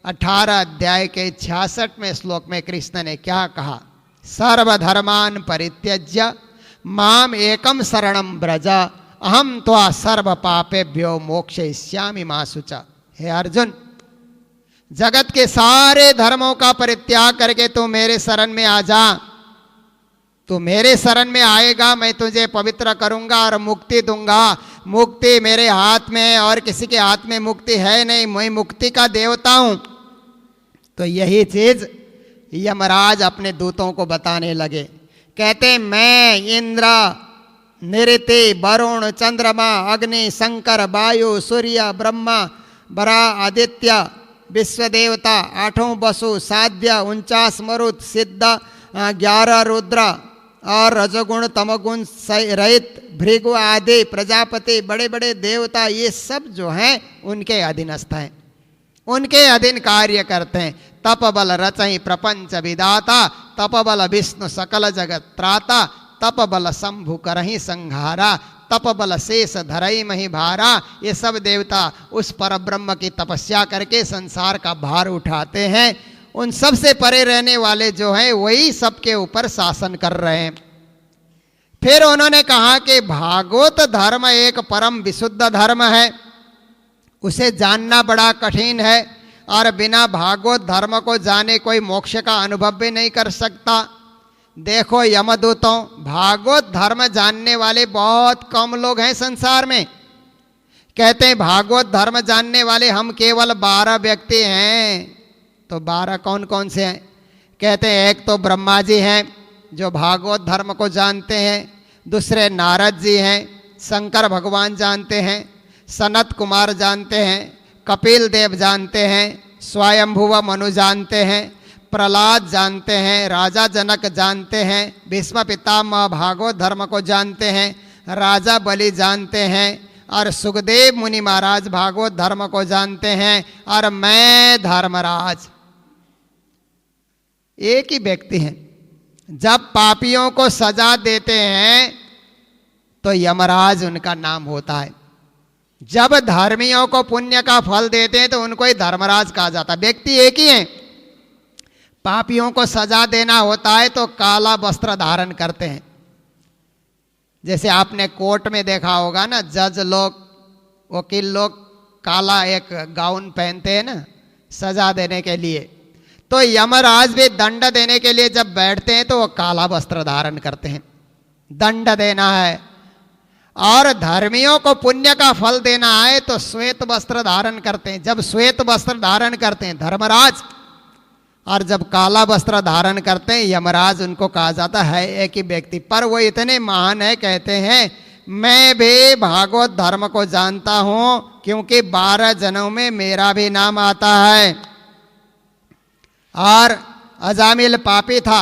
18 अध्याय के 66वें श्लोक में कृष्ण ने क्या कहा, सर्वधर्मान परित्यज्य माम एकम शरणम ब्रज अहम त्वा सर्व पापेभ्यो मोक्षयिष्यामि मा शुचा। हे अर्जुन, जगत के सारे धर्मों का परित्याग करके तू मेरे शरण में आ जा। तू मेरे शरण में आएगा, मैं तुझे पवित्र करूंगा और मुक्ति दूंगा। मुक्ति मेरे हाथ में और किसी के हाथ में मुक्ति है नहीं, मैं मुक्ति का देवता हूं। तो यही चीज यमराज अपने दूतों को बताने लगे। कहते, मैं इंद्र निरति वरुण चंद्रमा अग्नि शंकर वायु सूर्य ब्रह्मा बरा आदित्य विश्वदेवता 8 वसु साध्य 49 मरुत सिद्ध 11 रुद्र और रजगुण तमगुण रहित भृगु आदि प्रजापति बड़े बड़े देवता, ये सब जो हैं उनके अधीनस्थ हैं, उनके अधीन कार्य करते हैं। तप बल रचहि प्रपंच विदाता तप बल विष्णु सकल जगत त्राता तप बल शंभु करहि संहारा तप बल शेष धरई मही भारा। ये सब देवता उस परब्रह्म की तपस्या करके संसार का भार उठाते हैं। उन सब से परे रहने वाले जो हैं वही सबके ऊपर शासन कर रहे हैं। फिर उन्होंने कहा कि भागवत धर्म एक परम विशुद्ध धर्म है, उसे जानना बड़ा कठिन है और बिना भागवत धर्म को जाने कोई मोक्ष का अनुभव भी नहीं कर सकता। देखो यमदूतों, भागवत धर्म जानने वाले बहुत कम लोग हैं संसार में। कहते हैं भागवत धर्म जानने वाले हम केवल 12 व्यक्ति हैं। तो 12 कौन कौन से हैं? कहते हैं एक तो ब्रह्मा जी हैं जो भागवत धर्म को जानते हैं, दूसरे नारद जी हैं, शंकर भगवान जानते हैं, सनत कुमार जानते हैं, कपिल देव जानते हैं, स्वयंभुव मनु जानते हैं, प्रहलाद जानते हैं, राजा जनक जानते हैं, भीष्म पितामह भागवत धर्म को जानते हैं, राजा बलि जानते हैं और सुखदेव मुनि महाराज भागवत धर्म को जानते हैं और मैं धर्मराज। एक ही व्यक्ति हैं। जब पापियों को सजा देते हैं तो यमराज उनका नाम होता है। जब धर्मियों को पुण्य का फल देते हैं तो उनको ही धर्मराज कहा जाता है। व्यक्ति एक ही है। पापियों को सजा देना होता है तो काला वस्त्र धारण करते हैं। जैसे आपने कोर्ट में देखा होगा ना, जज लोग, वकील लोग काला एक गाउन पहनते हैं ना सजा देने के लिए। तो यमराज भी दंड देने के लिए जब बैठते हैं तो वो काला वस्त्र धारण करते हैं, दंड देना है। और धर्मियों को पुण्य का फल देना है तो श्वेत वस्त्र धारण करते हैं। जब श्वेत वस्त्र धारण करते हैं धर्मराज, और जब काला वस्त्र धारण करते हैं यमराज, उनको कहा जाता है एक ही व्यक्ति। पर वो इतने महान है, कहते हैं मैं भी भागवत धर्म को जानता हूं क्योंकि 12 जन्मों में मेरा भी नाम आता है। और अजामिल पापी था,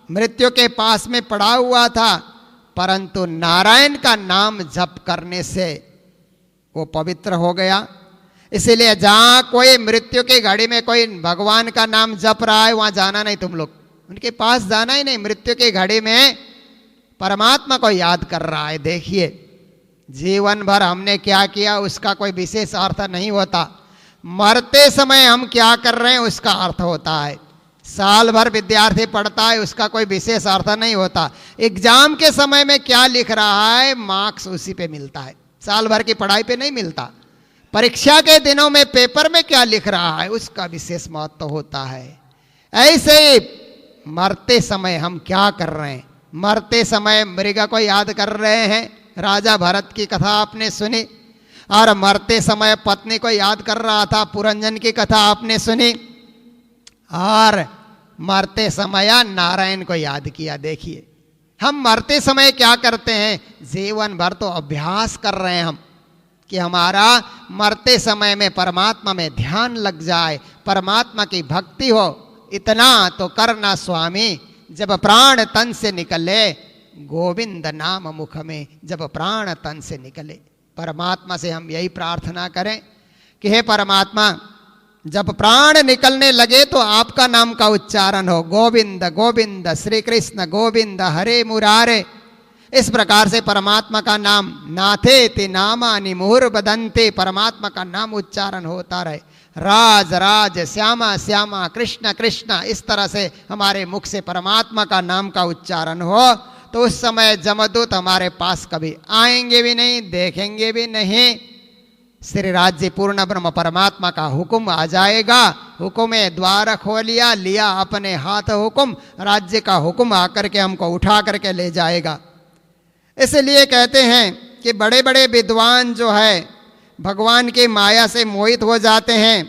मृत्यु के पास में पड़ा हुआ था, परंतु नारायण का नाम जप करने से वो पवित्र हो गया। इसीलिए जहां कोई मृत्यु की घड़ी में कोई भगवान का नाम जप रहा है वहां जाना नहीं, तुम लोग उनके पास जाना ही नहीं। मृत्यु की घड़ी में परमात्मा को याद कर रहा है। देखिए जीवन भर हमने क्या किया उसका कोई विशेष अर्थ नहीं होता, मरते समय हम क्या कर रहे हैं उसका अर्थ होता है। साल भर विद्यार्थी पढ़ता है उसका कोई विशेष अर्थ नहीं होता। एग्जाम के समय में क्या लिख रहा है मार्क्स उसी पे मिलता है, साल भर की पढ़ाई पे नहीं मिलता। परीक्षा के दिनों में पेपर में क्या लिख रहा है उसका विशेष महत्व होता है। ऐसे ही मरते समय हम क्या कर रहे हैं, मरते समय मृग को याद कर रहे हैं। राजा भरत की कथा आपने सुनी, और मरते समय पत्नी को याद कर रहा था, पुरंजन की कथा आपने सुनी, और मरते समय नारायण को याद किया। देखिए हम मरते समय क्या करते हैं, जीवन भर तो अभ्यास कर रहे हैं हम कि हमारा मरते समय में परमात्मा में ध्यान लग जाए, परमात्मा की भक्ति हो। इतना तो करना स्वामी, जब प्राण तन से निकले गोविंद नाम मुख में, जब प्राण तन से निकले। परमात्मा से हम यही प्रार्थना करें कि हे परमात्मा जब प्राण निकलने लगे तो आपका नाम का उच्चारण हो, गोविंद गोविंद श्री कृष्ण गोविंद हरे मुरारे। इस प्रकार से परमात्मा का नाम नाथे ते नामानि मुहुर बदंते, परमात्मा का नाम उच्चारण होता रहे। राज राज श्यामा श्यामा कृष्ण कृष्ण, इस तरह से हमारे मुख से परमात्मा का नाम का उच्चारण हो तो उस समय जमदूत हमारे पास कभी आएंगे भी नहीं, देखेंगे भी नहीं। श्री राज्य पूर्ण ब्रह्म परमात्मा का हुक्म आ जाएगा। हुक्म द्वार खोलिया, लिया अपने हाथ हुक्म, राज्य का हुक्म आकर के हमको उठा करके ले जाएगा। इसलिए कहते हैं कि बड़े बड़े विद्वान जो है भगवान की माया से मोहित हो जाते हैं।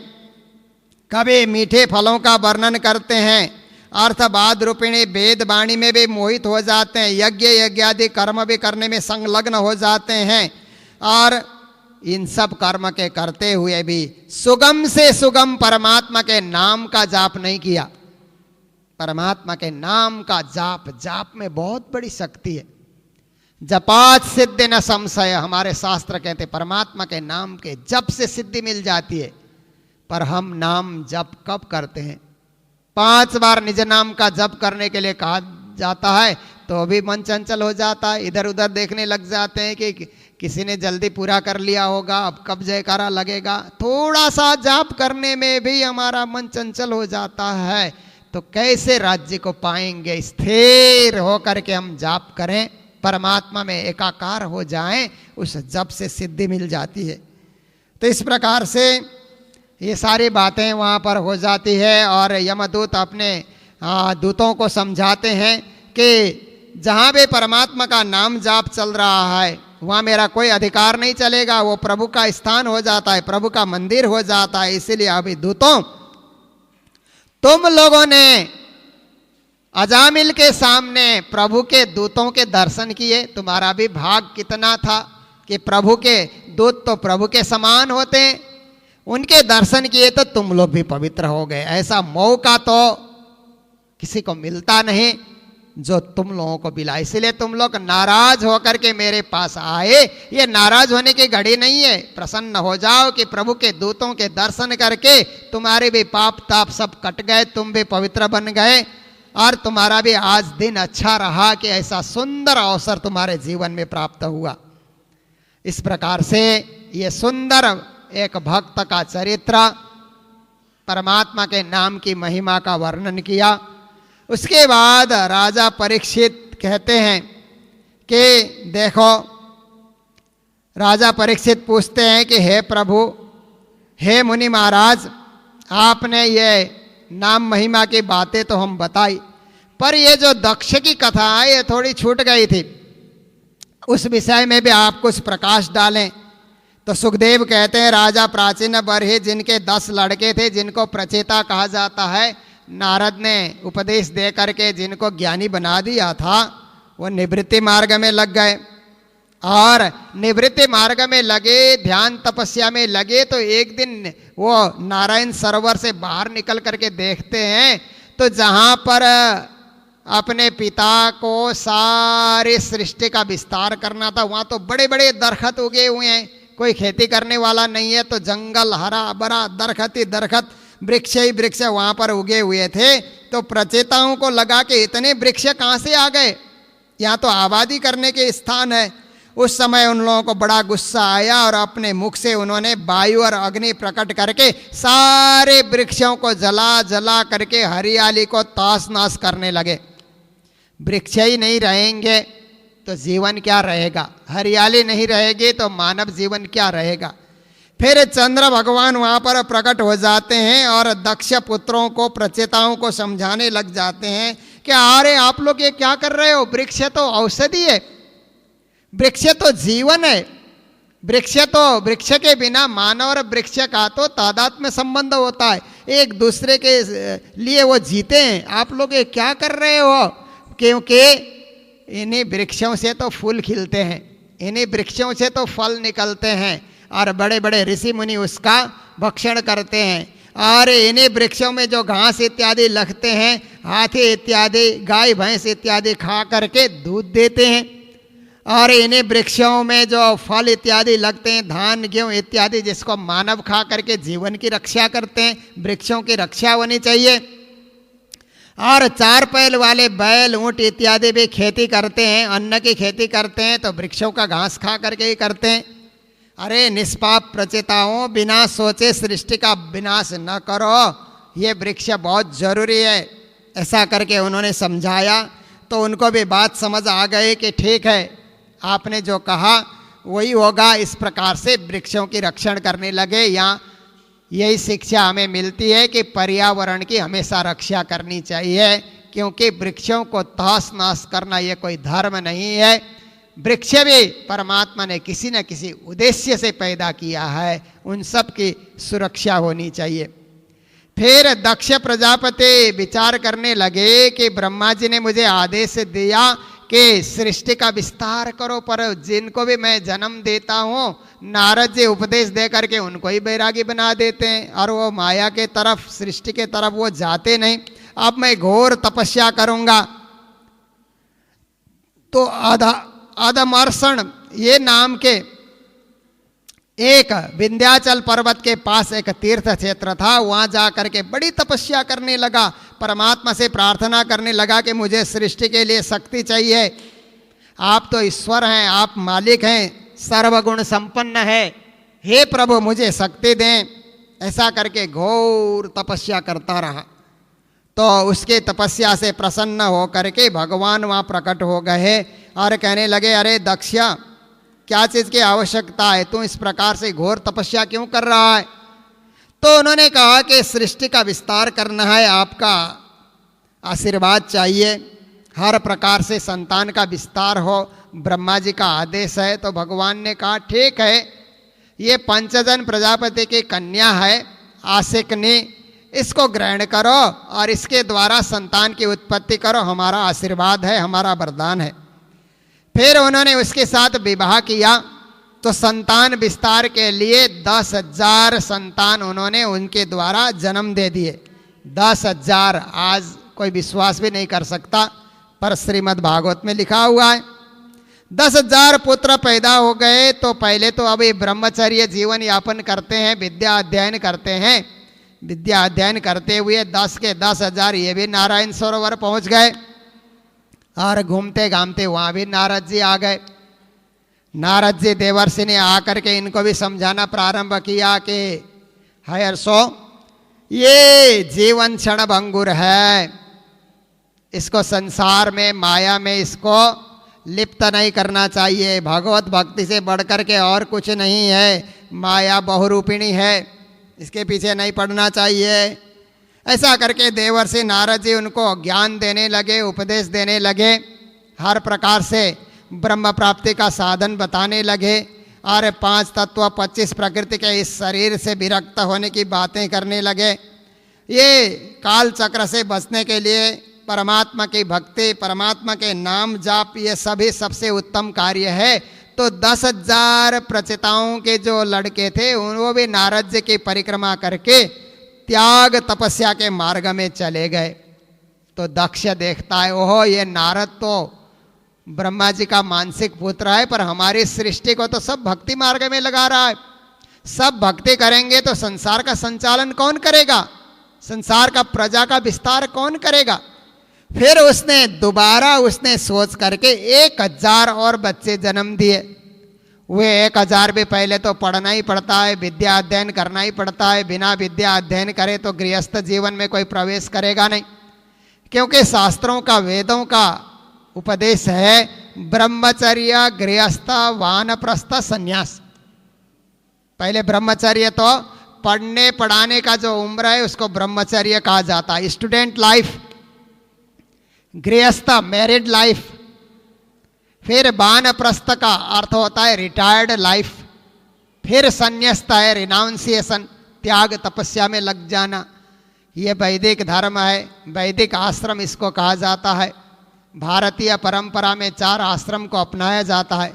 कभी मीठे फलों का वर्णन करते हैं, अर्थवाद रूपिणी वेद वाणी में भी मोहित हो जाते हैं, यज्ञ यज्ञादि कर्म भी करने में संलग्न हो जाते हैं। और इन सब कर्म के करते हुए भी सुगम से सुगम परमात्मा के नाम का जाप नहीं किया। परमात्मा के नाम का जाप में बहुत बड़ी शक्ति है। जपात सिद्धि न संशय, हमारे शास्त्र कहते परमात्मा के नाम के जप से सिद्धि मिल जाती है। पर हम नाम जप कब करते हैं? 5 बार निज नाम का जप करने के लिए कहा जाता है तो भी मन चंचल हो जाता है, इधर उधर देखने लग जाते हैं कि किसी ने जल्दी पूरा कर लिया होगा, अब कब जयकारा लगेगा। थोड़ा सा जाप करने में भी हमारा मन चंचल हो जाता है। तो कैसे राज्य को पाएंगे? स्थिर होकर के हम जाप करें, परमात्मा में एकाकार हो जाएं, उस जप से सिद्धि मिल जाती है। तो इस प्रकार से ये सारी बातें वहाँ पर हो जाती है। और यमदूत अपने दूतों को समझाते हैं कि जहाँ भी परमात्मा का नाम जाप चल रहा है वहाँ मेरा कोई अधिकार नहीं चलेगा, वो प्रभु का स्थान हो जाता है, प्रभु का मंदिर हो जाता है। इसीलिए अभी दूतों, तुम लोगों ने अजामिल के सामने प्रभु के दूतों के दर्शन किए, तुम्हारा भी भाग कितना था कि प्रभु के दूत तो प्रभु के समान होते हैं, उनके दर्शन किए तो तुम लोग भी पवित्र हो गए। ऐसा मौका तो किसी को मिलता नहीं जो तुम लोगों को मिला। इसलिए तुम लोग नाराज होकर के मेरे पास आए, ये नाराज होने की घड़ी नहीं है। प्रसन्न हो जाओ कि प्रभु के दूतों के दर्शन करके तुम्हारे भी पाप ताप सब कट गए, तुम भी पवित्र बन गए, और तुम्हारा भी आज दिन अच्छा रहा कि ऐसा सुंदर अवसर तुम्हारे जीवन में प्राप्त हुआ। इस प्रकार से ये सुंदर एक भक्त का चरित्र, परमात्मा के नाम की महिमा का वर्णन किया। उसके बाद राजा परीक्षित कहते हैं कि देखो, राजा परीक्षित पूछते हैं कि हे प्रभु, हे मुनि महाराज, आपने ये नाम महिमा की बातें तो हम बताई, पर ये जो दक्ष की कथा है ये थोड़ी छूट गई थी, उस विषय में भी आप कुछ प्रकाश डालें। तो सुखदेव कहते हैं, राजा प्राचीन बरही जिनके 10 लड़के थे, जिनको प्रचेता कहा जाता है, नारद ने उपदेश दे करके जिनको ज्ञानी बना दिया था, वो निवृत्ति मार्ग में लग गए। और निवृत्ति मार्ग में लगे, ध्यान तपस्या में लगे, तो एक दिन वो नारायण सरोवर से बाहर निकल करके देखते हैं तो जहाँ पर अपने पिता को सारी सृष्टि का विस्तार करना था, वहाँ तो बड़े बड़े दरखत उगे हुए हैं, कोई खेती करने वाला नहीं है, तो जंगल हरा भरा, दरखत ही दरखत, वृक्ष ही वृक्ष वहाँ पर उगे हुए थे। तो प्रचेताओं को लगा कि इतने वृक्ष कहाँ से आ गए, यहाँ तो आबादी करने के स्थान है। उस समय उन लोगों को बड़ा गुस्सा आया और अपने मुख से उन्होंने वायु और अग्नि प्रकट करके सारे वृक्षों को जला जला करके हरियाली को तास नाश करने लगे। वृक्ष ही नहीं रहेंगे तो जीवन क्या रहेगा, हरियाली नहीं रहेगी तो मानव जीवन क्या रहेगा। फिर चंद्र भगवान वहाँ पर प्रकट हो जाते हैं और दक्ष पुत्रों को, प्रचेताओं को समझाने लग जाते हैं कि अरे आप लोग ये क्या कर रहे हो, वृक्ष तो औषधि है, वृक्ष तो जीवन है, वृक्ष के बिना मानव और वृक्ष का तो तादात्म्य संबंध होता है, एक दूसरे के लिए वो जीते हैं। आप लोग ये क्या कर रहे हो, क्योंकि इन्हीं वृक्षों से तो फूल खिलते हैं, इन्हीं वृक्षों से तो फल निकलते हैं और बड़े बड़े ऋषि मुनि उसका भक्षण करते हैं। और इन्हीं वृक्षों में जो घास इत्यादि लगते हैं, हाथी इत्यादि, गाय भैंस इत्यादि खा करके दूध देते हैं। और इन्हीं वृक्षों में जो फल इत्यादि लगते हैं, धान गेहूँ इत्यादि, जिसको मानव खा करके जीवन की रक्षा करते हैं। वृक्षों की रक्षा होनी चाहिए। और 4 पैर वाले बैल, ऊँट इत्यादि भी खेती करते हैं, अन्न की खेती करते हैं, तो वृक्षों का घास खा करके ही करते हैं। अरे निष्पाप प्रचेताओं, बिना सोचे सृष्टि का विनाश न करो, ये वृक्ष बहुत जरूरी है। ऐसा करके उन्होंने समझाया तो उनको भी बात समझ आ गई कि ठीक है, आपने जो कहा वही होगा। इस प्रकार से वृक्षों की रक्षण करने लगे। यहाँ यही शिक्षा हमें मिलती है कि पर्यावरण की हमेशा रक्षा करनी चाहिए, क्योंकि वृक्षों को तहस नहस करना ये कोई धर्म नहीं है। वृक्ष भी परमात्मा ने किसी न किसी उद्देश्य से पैदा किया है, उन सब की सुरक्षा होनी चाहिए। फिर दक्ष प्रजापति विचार करने लगे कि ब्रह्मा जी ने मुझे आदेश दिया कि सृष्टि का विस्तार करो, पर जिनको भी मैं जन्म देता हूँ, नारद जी उपदेश दे करके उनको ही बैरागी बना देते हैं और वो माया के तरफ, सृष्टि के तरफ वो जाते नहीं। अब मैं घोर तपस्या करूँगा। तो अधमर्षण ये नाम के एक विंध्याचल पर्वत के पास एक तीर्थ क्षेत्र था, वहाँ जा करके बड़ी तपस्या करने लगा, परमात्मा से प्रार्थना करने लगा कि मुझे सृष्टि के लिए शक्ति चाहिए। आप तो ईश्वर हैं, आप मालिक हैं, सर्वगुण संपन्न है, हे प्रभु मुझे शक्ति दें। ऐसा करके घोर तपस्या करता रहा। तो उसके तपस्या से प्रसन्न हो करके भगवान वहाँ प्रकट हो गए और कहने लगे, अरे दक्ष, क्या चीज़ की आवश्यकता है, तू इस प्रकार से घोर तपस्या क्यों कर रहा है। तो उन्होंने कहा कि सृष्टि का विस्तार करना है, आपका आशीर्वाद चाहिए, हर प्रकार से संतान का विस्तार हो, ब्रह्मा जी का आदेश है। तो भगवान ने कहा ठीक है, ये पंचजन प्रजापति की कन्या है आशिकनी, इसको ग्रहण करो और इसके द्वारा संतान की उत्पत्ति करो, हमारा आशीर्वाद है, हमारा वरदान है। फिर उन्होंने उसके साथ विवाह किया। तो संतान विस्तार के लिए 10,000 संतान उन्होंने उनके द्वारा जन्म दे दिए। 10,000, आज कोई विश्वास भी नहीं कर सकता, पर श्रीमद् भागवत में लिखा हुआ है। 10,000 पुत्र पैदा हो गए। तो पहले तो अभी ब्रह्मचर्य जीवन यापन करते हैं, विद्या अध्ययन करते हैं। विद्या अध्ययन करते हुए 10 के 10,000 ये भी नारायण सरोवर पहुंच गए और घूमते घामते वहाँ भी नारद जी आ गए। नारद जी देवर्षि ने आकर के इनको भी समझाना प्रारंभ किया कि हर्षो, ये जीवन क्षण भंगुर है, इसको संसार में, माया में इसको लिप्त नहीं करना चाहिए। भगवत भक्ति से बढ़कर के और कुछ नहीं है, माया बहुरूपिणी है, इसके पीछे नहीं पड़ना चाहिए। ऐसा करके देवर्षि नारद जी उनको ज्ञान देने लगे, उपदेश देने लगे, हर प्रकार से ब्रह्म प्राप्ति का साधन बताने लगे और 5 तत्व 25 प्रकृति के इस शरीर से विरक्त होने की बातें करने लगे। ये काल चक्र से बचने के लिए परमात्मा की भक्ति, परमात्मा के नाम जाप, ये सभी सबसे उत्तम कार्य है। तो 10,000 प्रचेताओं के जो लड़के थे वो भी नारद जी की परिक्रमा करके त्याग तपस्या के मार्ग में चले गए। तो दक्ष देखता है, ओहो ये नारद तो ब्रह्मा जी का मानसिक पुत्र है, पर हमारी सृष्टि को तो सब भक्ति मार्ग में लगा रहा है। सब भक्ति करेंगे तो संसार का संचालन कौन करेगा, संसार का प्रजा का विस्तार कौन करेगा। फिर उसने दोबारा सोच करके 1,000 और बच्चे जन्म दिए। वे 1,000 भी पहले तो पढ़ना ही पड़ता है, विद्या अध्ययन करना ही पड़ता है। बिना विद्या अध्ययन करे तो गृहस्थ जीवन में कोई प्रवेश करेगा नहीं, क्योंकि शास्त्रों का, वेदों का उपदेश है ब्रह्मचर्य, गृहस्थ, वानप्रस्थ, संन्यास। पहले ब्रह्मचर्य तो पढ़ने पढ़ाने का जो उम्र है उसको ब्रह्मचर्य कहा जाता है, स्टूडेंट लाइफ। गृहस्थ मैरिड लाइफ। फिर वानप्रस्थ का अर्थ होता है रिटायर्ड लाइफ। फिर संन्यास्त है रिनाउंसिएशन, त्याग तपस्या में लग जाना। ये वैदिक धर्म है, वैदिक आश्रम इसको कहा जाता है। भारतीय परंपरा में 4 आश्रम को अपनाया जाता है।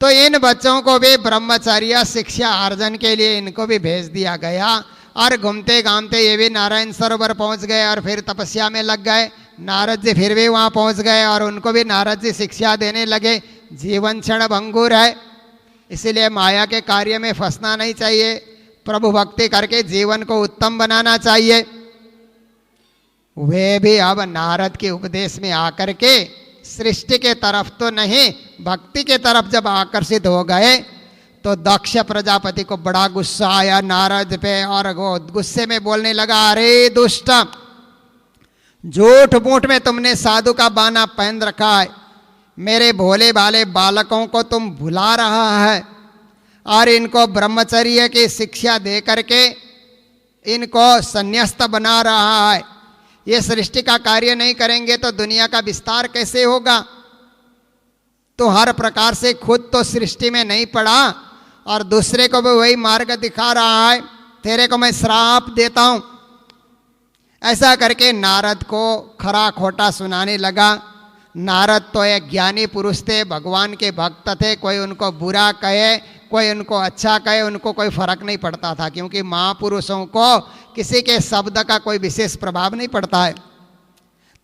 तो इन बच्चों को भी ब्रह्मचर्य शिक्षा अर्जन के लिए इनको भी भेज दिया गया और घूमते घामते ये भी नारायण सरोवर पहुंच गए और फिर तपस्या में लग गए। नारद जी फिर भी वहाँ पहुंच गए और उनको भी नारद जी शिक्षा देने लगे। जीवन क्षण भंगुर है, इसीलिए माया के कार्य में फंसना नहीं चाहिए, प्रभु भक्ति करके जीवन को उत्तम बनाना चाहिए। वे भी अब नारद के उपदेश में आकर के सृष्टि के तरफ तो नहीं, भक्ति के तरफ जब आकर्षित हो गए तो दक्ष प्रजापति को बड़ा गुस्सा आया नारद पे और वो गुस्से में बोलने लगा, अरे दुष्ट, झूठ मूठ में तुमने साधु का बाना पहन रखा है, मेरे भोले भाले बालकों को तुम भुला रहा है और इनको ब्रह्मचर्य की शिक्षा दे करके इनको संन्यास्त बना रहा है। ये सृष्टि का कार्य नहीं करेंगे तो दुनिया का विस्तार कैसे होगा। तो हर प्रकार से खुद तो सृष्टि में नहीं पड़ा और दूसरे को भी वही मार्ग दिखा रहा है, तेरे को मैं श्राप देता हूं। ऐसा करके नारद को खरा खोटा सुनाने लगा। नारद तो एक ज्ञानी पुरुष थे, भगवान के भक्त थे, कोई उनको बुरा कहे कोई उनको अच्छा कहे उनको कोई फर्क नहीं पड़ता था, क्योंकि महापुरुषों को किसी के शब्द का कोई विशेष प्रभाव नहीं पड़ता है।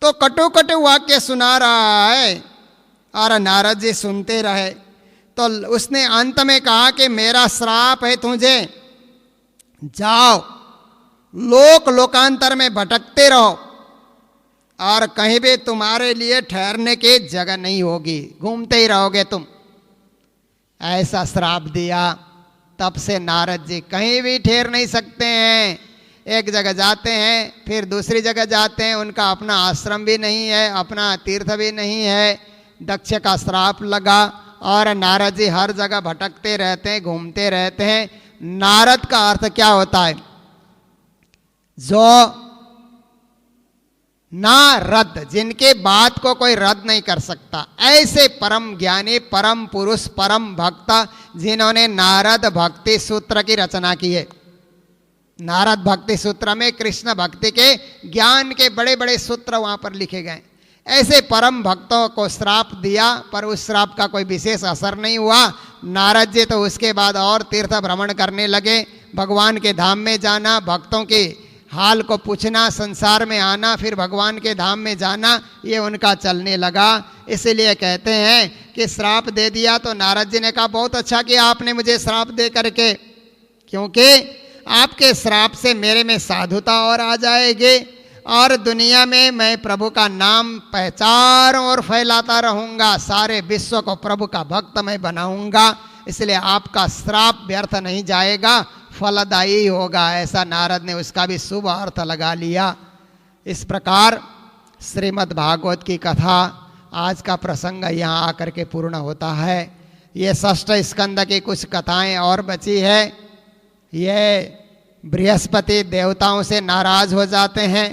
तो कटु कटु वाक्य सुना रहा है और नारद जी सुनते रहे। तो उसने अंत में कहा कि मेरा श्राप है तुझे, जाओ लोक लोकांतर में भटकते रहो और कहीं भी तुम्हारे लिए ठहरने की जगह नहीं होगी, घूमते ही रहोगे तुम। ऐसा श्राप दिया। तब से नारद जी कहीं भी ठहर नहीं सकते हैं, एक जगह जाते हैं फिर दूसरी जगह जाते हैं, उनका अपना आश्रम भी नहीं है, अपना तीर्थ भी नहीं है। दक्ष का श्राप लगा और नारद जी हर जगह भटकते रहते हैं, घूमते रहते हैं। नारद का अर्थ क्या होता है? जो ना रद्द, जिनके बात को कोई रद्द नहीं कर सकता, ऐसे परम ज्ञानी, परम पुरुष, परम भक्त जिन्होंने नारद भक्ति सूत्र की रचना की है। नारद भक्ति सूत्र में कृष्ण भक्ति के ज्ञान के बड़े बड़े सूत्र वहां पर लिखे गए। ऐसे परम भक्तों को श्राप दिया, पर उस श्राप का कोई विशेष असर नहीं हुआ। नारद जी तो उसके बाद और तीर्थ भ्रमण करने लगे, भगवान के धाम में जाना, भक्तों के हाल को पूछना, संसार में आना, फिर भगवान के धाम में जाना, ये उनका चलने लगा। इसीलिए कहते हैं कि श्राप दे दिया तो नारद जी ने कहा बहुत अच्छा कि आपने मुझे श्राप दे करके, क्योंकि आपके श्राप से मेरे में साधुता और आ जाएगी और दुनिया में मैं प्रभु का नाम पहचान और फैलाता रहूँगा, सारे विश्व को प्रभु का भक्त मैं बनाऊँगा। इसलिए आपका श्राप व्यर्थ नहीं जाएगा, फलदायी होगा। ऐसा नारद ने उसका भी शुभ अर्थ लगा लिया। इस प्रकार श्रीमद् भागवत की कथा आज का प्रसंग यहाँ आकर के पूर्ण होता है। ये षष्ठ स्कंद की कुछ कथाएं और बची है। ये बृहस्पति देवताओं से नाराज हो जाते हैं।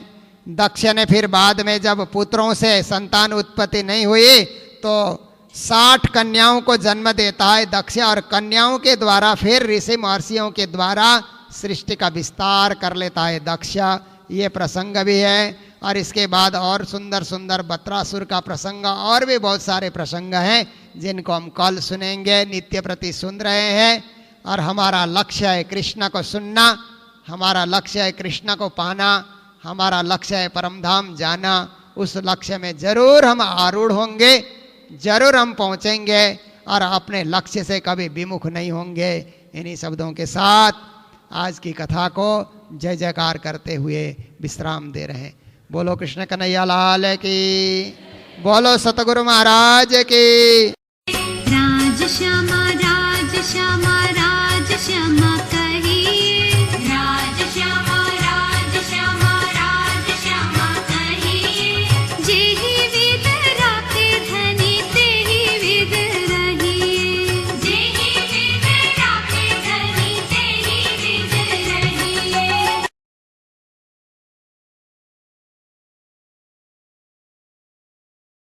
दक्ष ने फिर बाद में जब पुत्रों से संतान उत्पत्ति नहीं हुई तो 60 कन्याओं को जन्म देता है दक्ष, और कन्याओं के द्वारा फिर ऋषि महर्षियों के द्वारा सृष्टि का विस्तार कर लेता है दक्ष। ये प्रसंग भी है। और इसके बाद और सुंदर सुंदर बत्रासुर का प्रसंग और भी बहुत सारे प्रसंग हैं जिनको हम कल सुनेंगे। नित्य प्रति सुन रहे हैं और हमारा लक्ष्य है कृष्ण को सुनना, हमारा लक्ष्य है कृष्ण को पाना, हमारा लक्ष्य है परमधाम जाना। उस लक्ष्य में जरूर हम आरूढ़ होंगे, जरूर हम पहुंचेंगे और अपने लक्ष्य से कभी विमुख नहीं होंगे। इन्हीं शब्दों के साथ आज की कथा को जय जयकार करते हुए विश्राम दे रहे हैं। बोलो कृष्ण कन्हैया लाल की, बोलो सतगुरु महाराज की।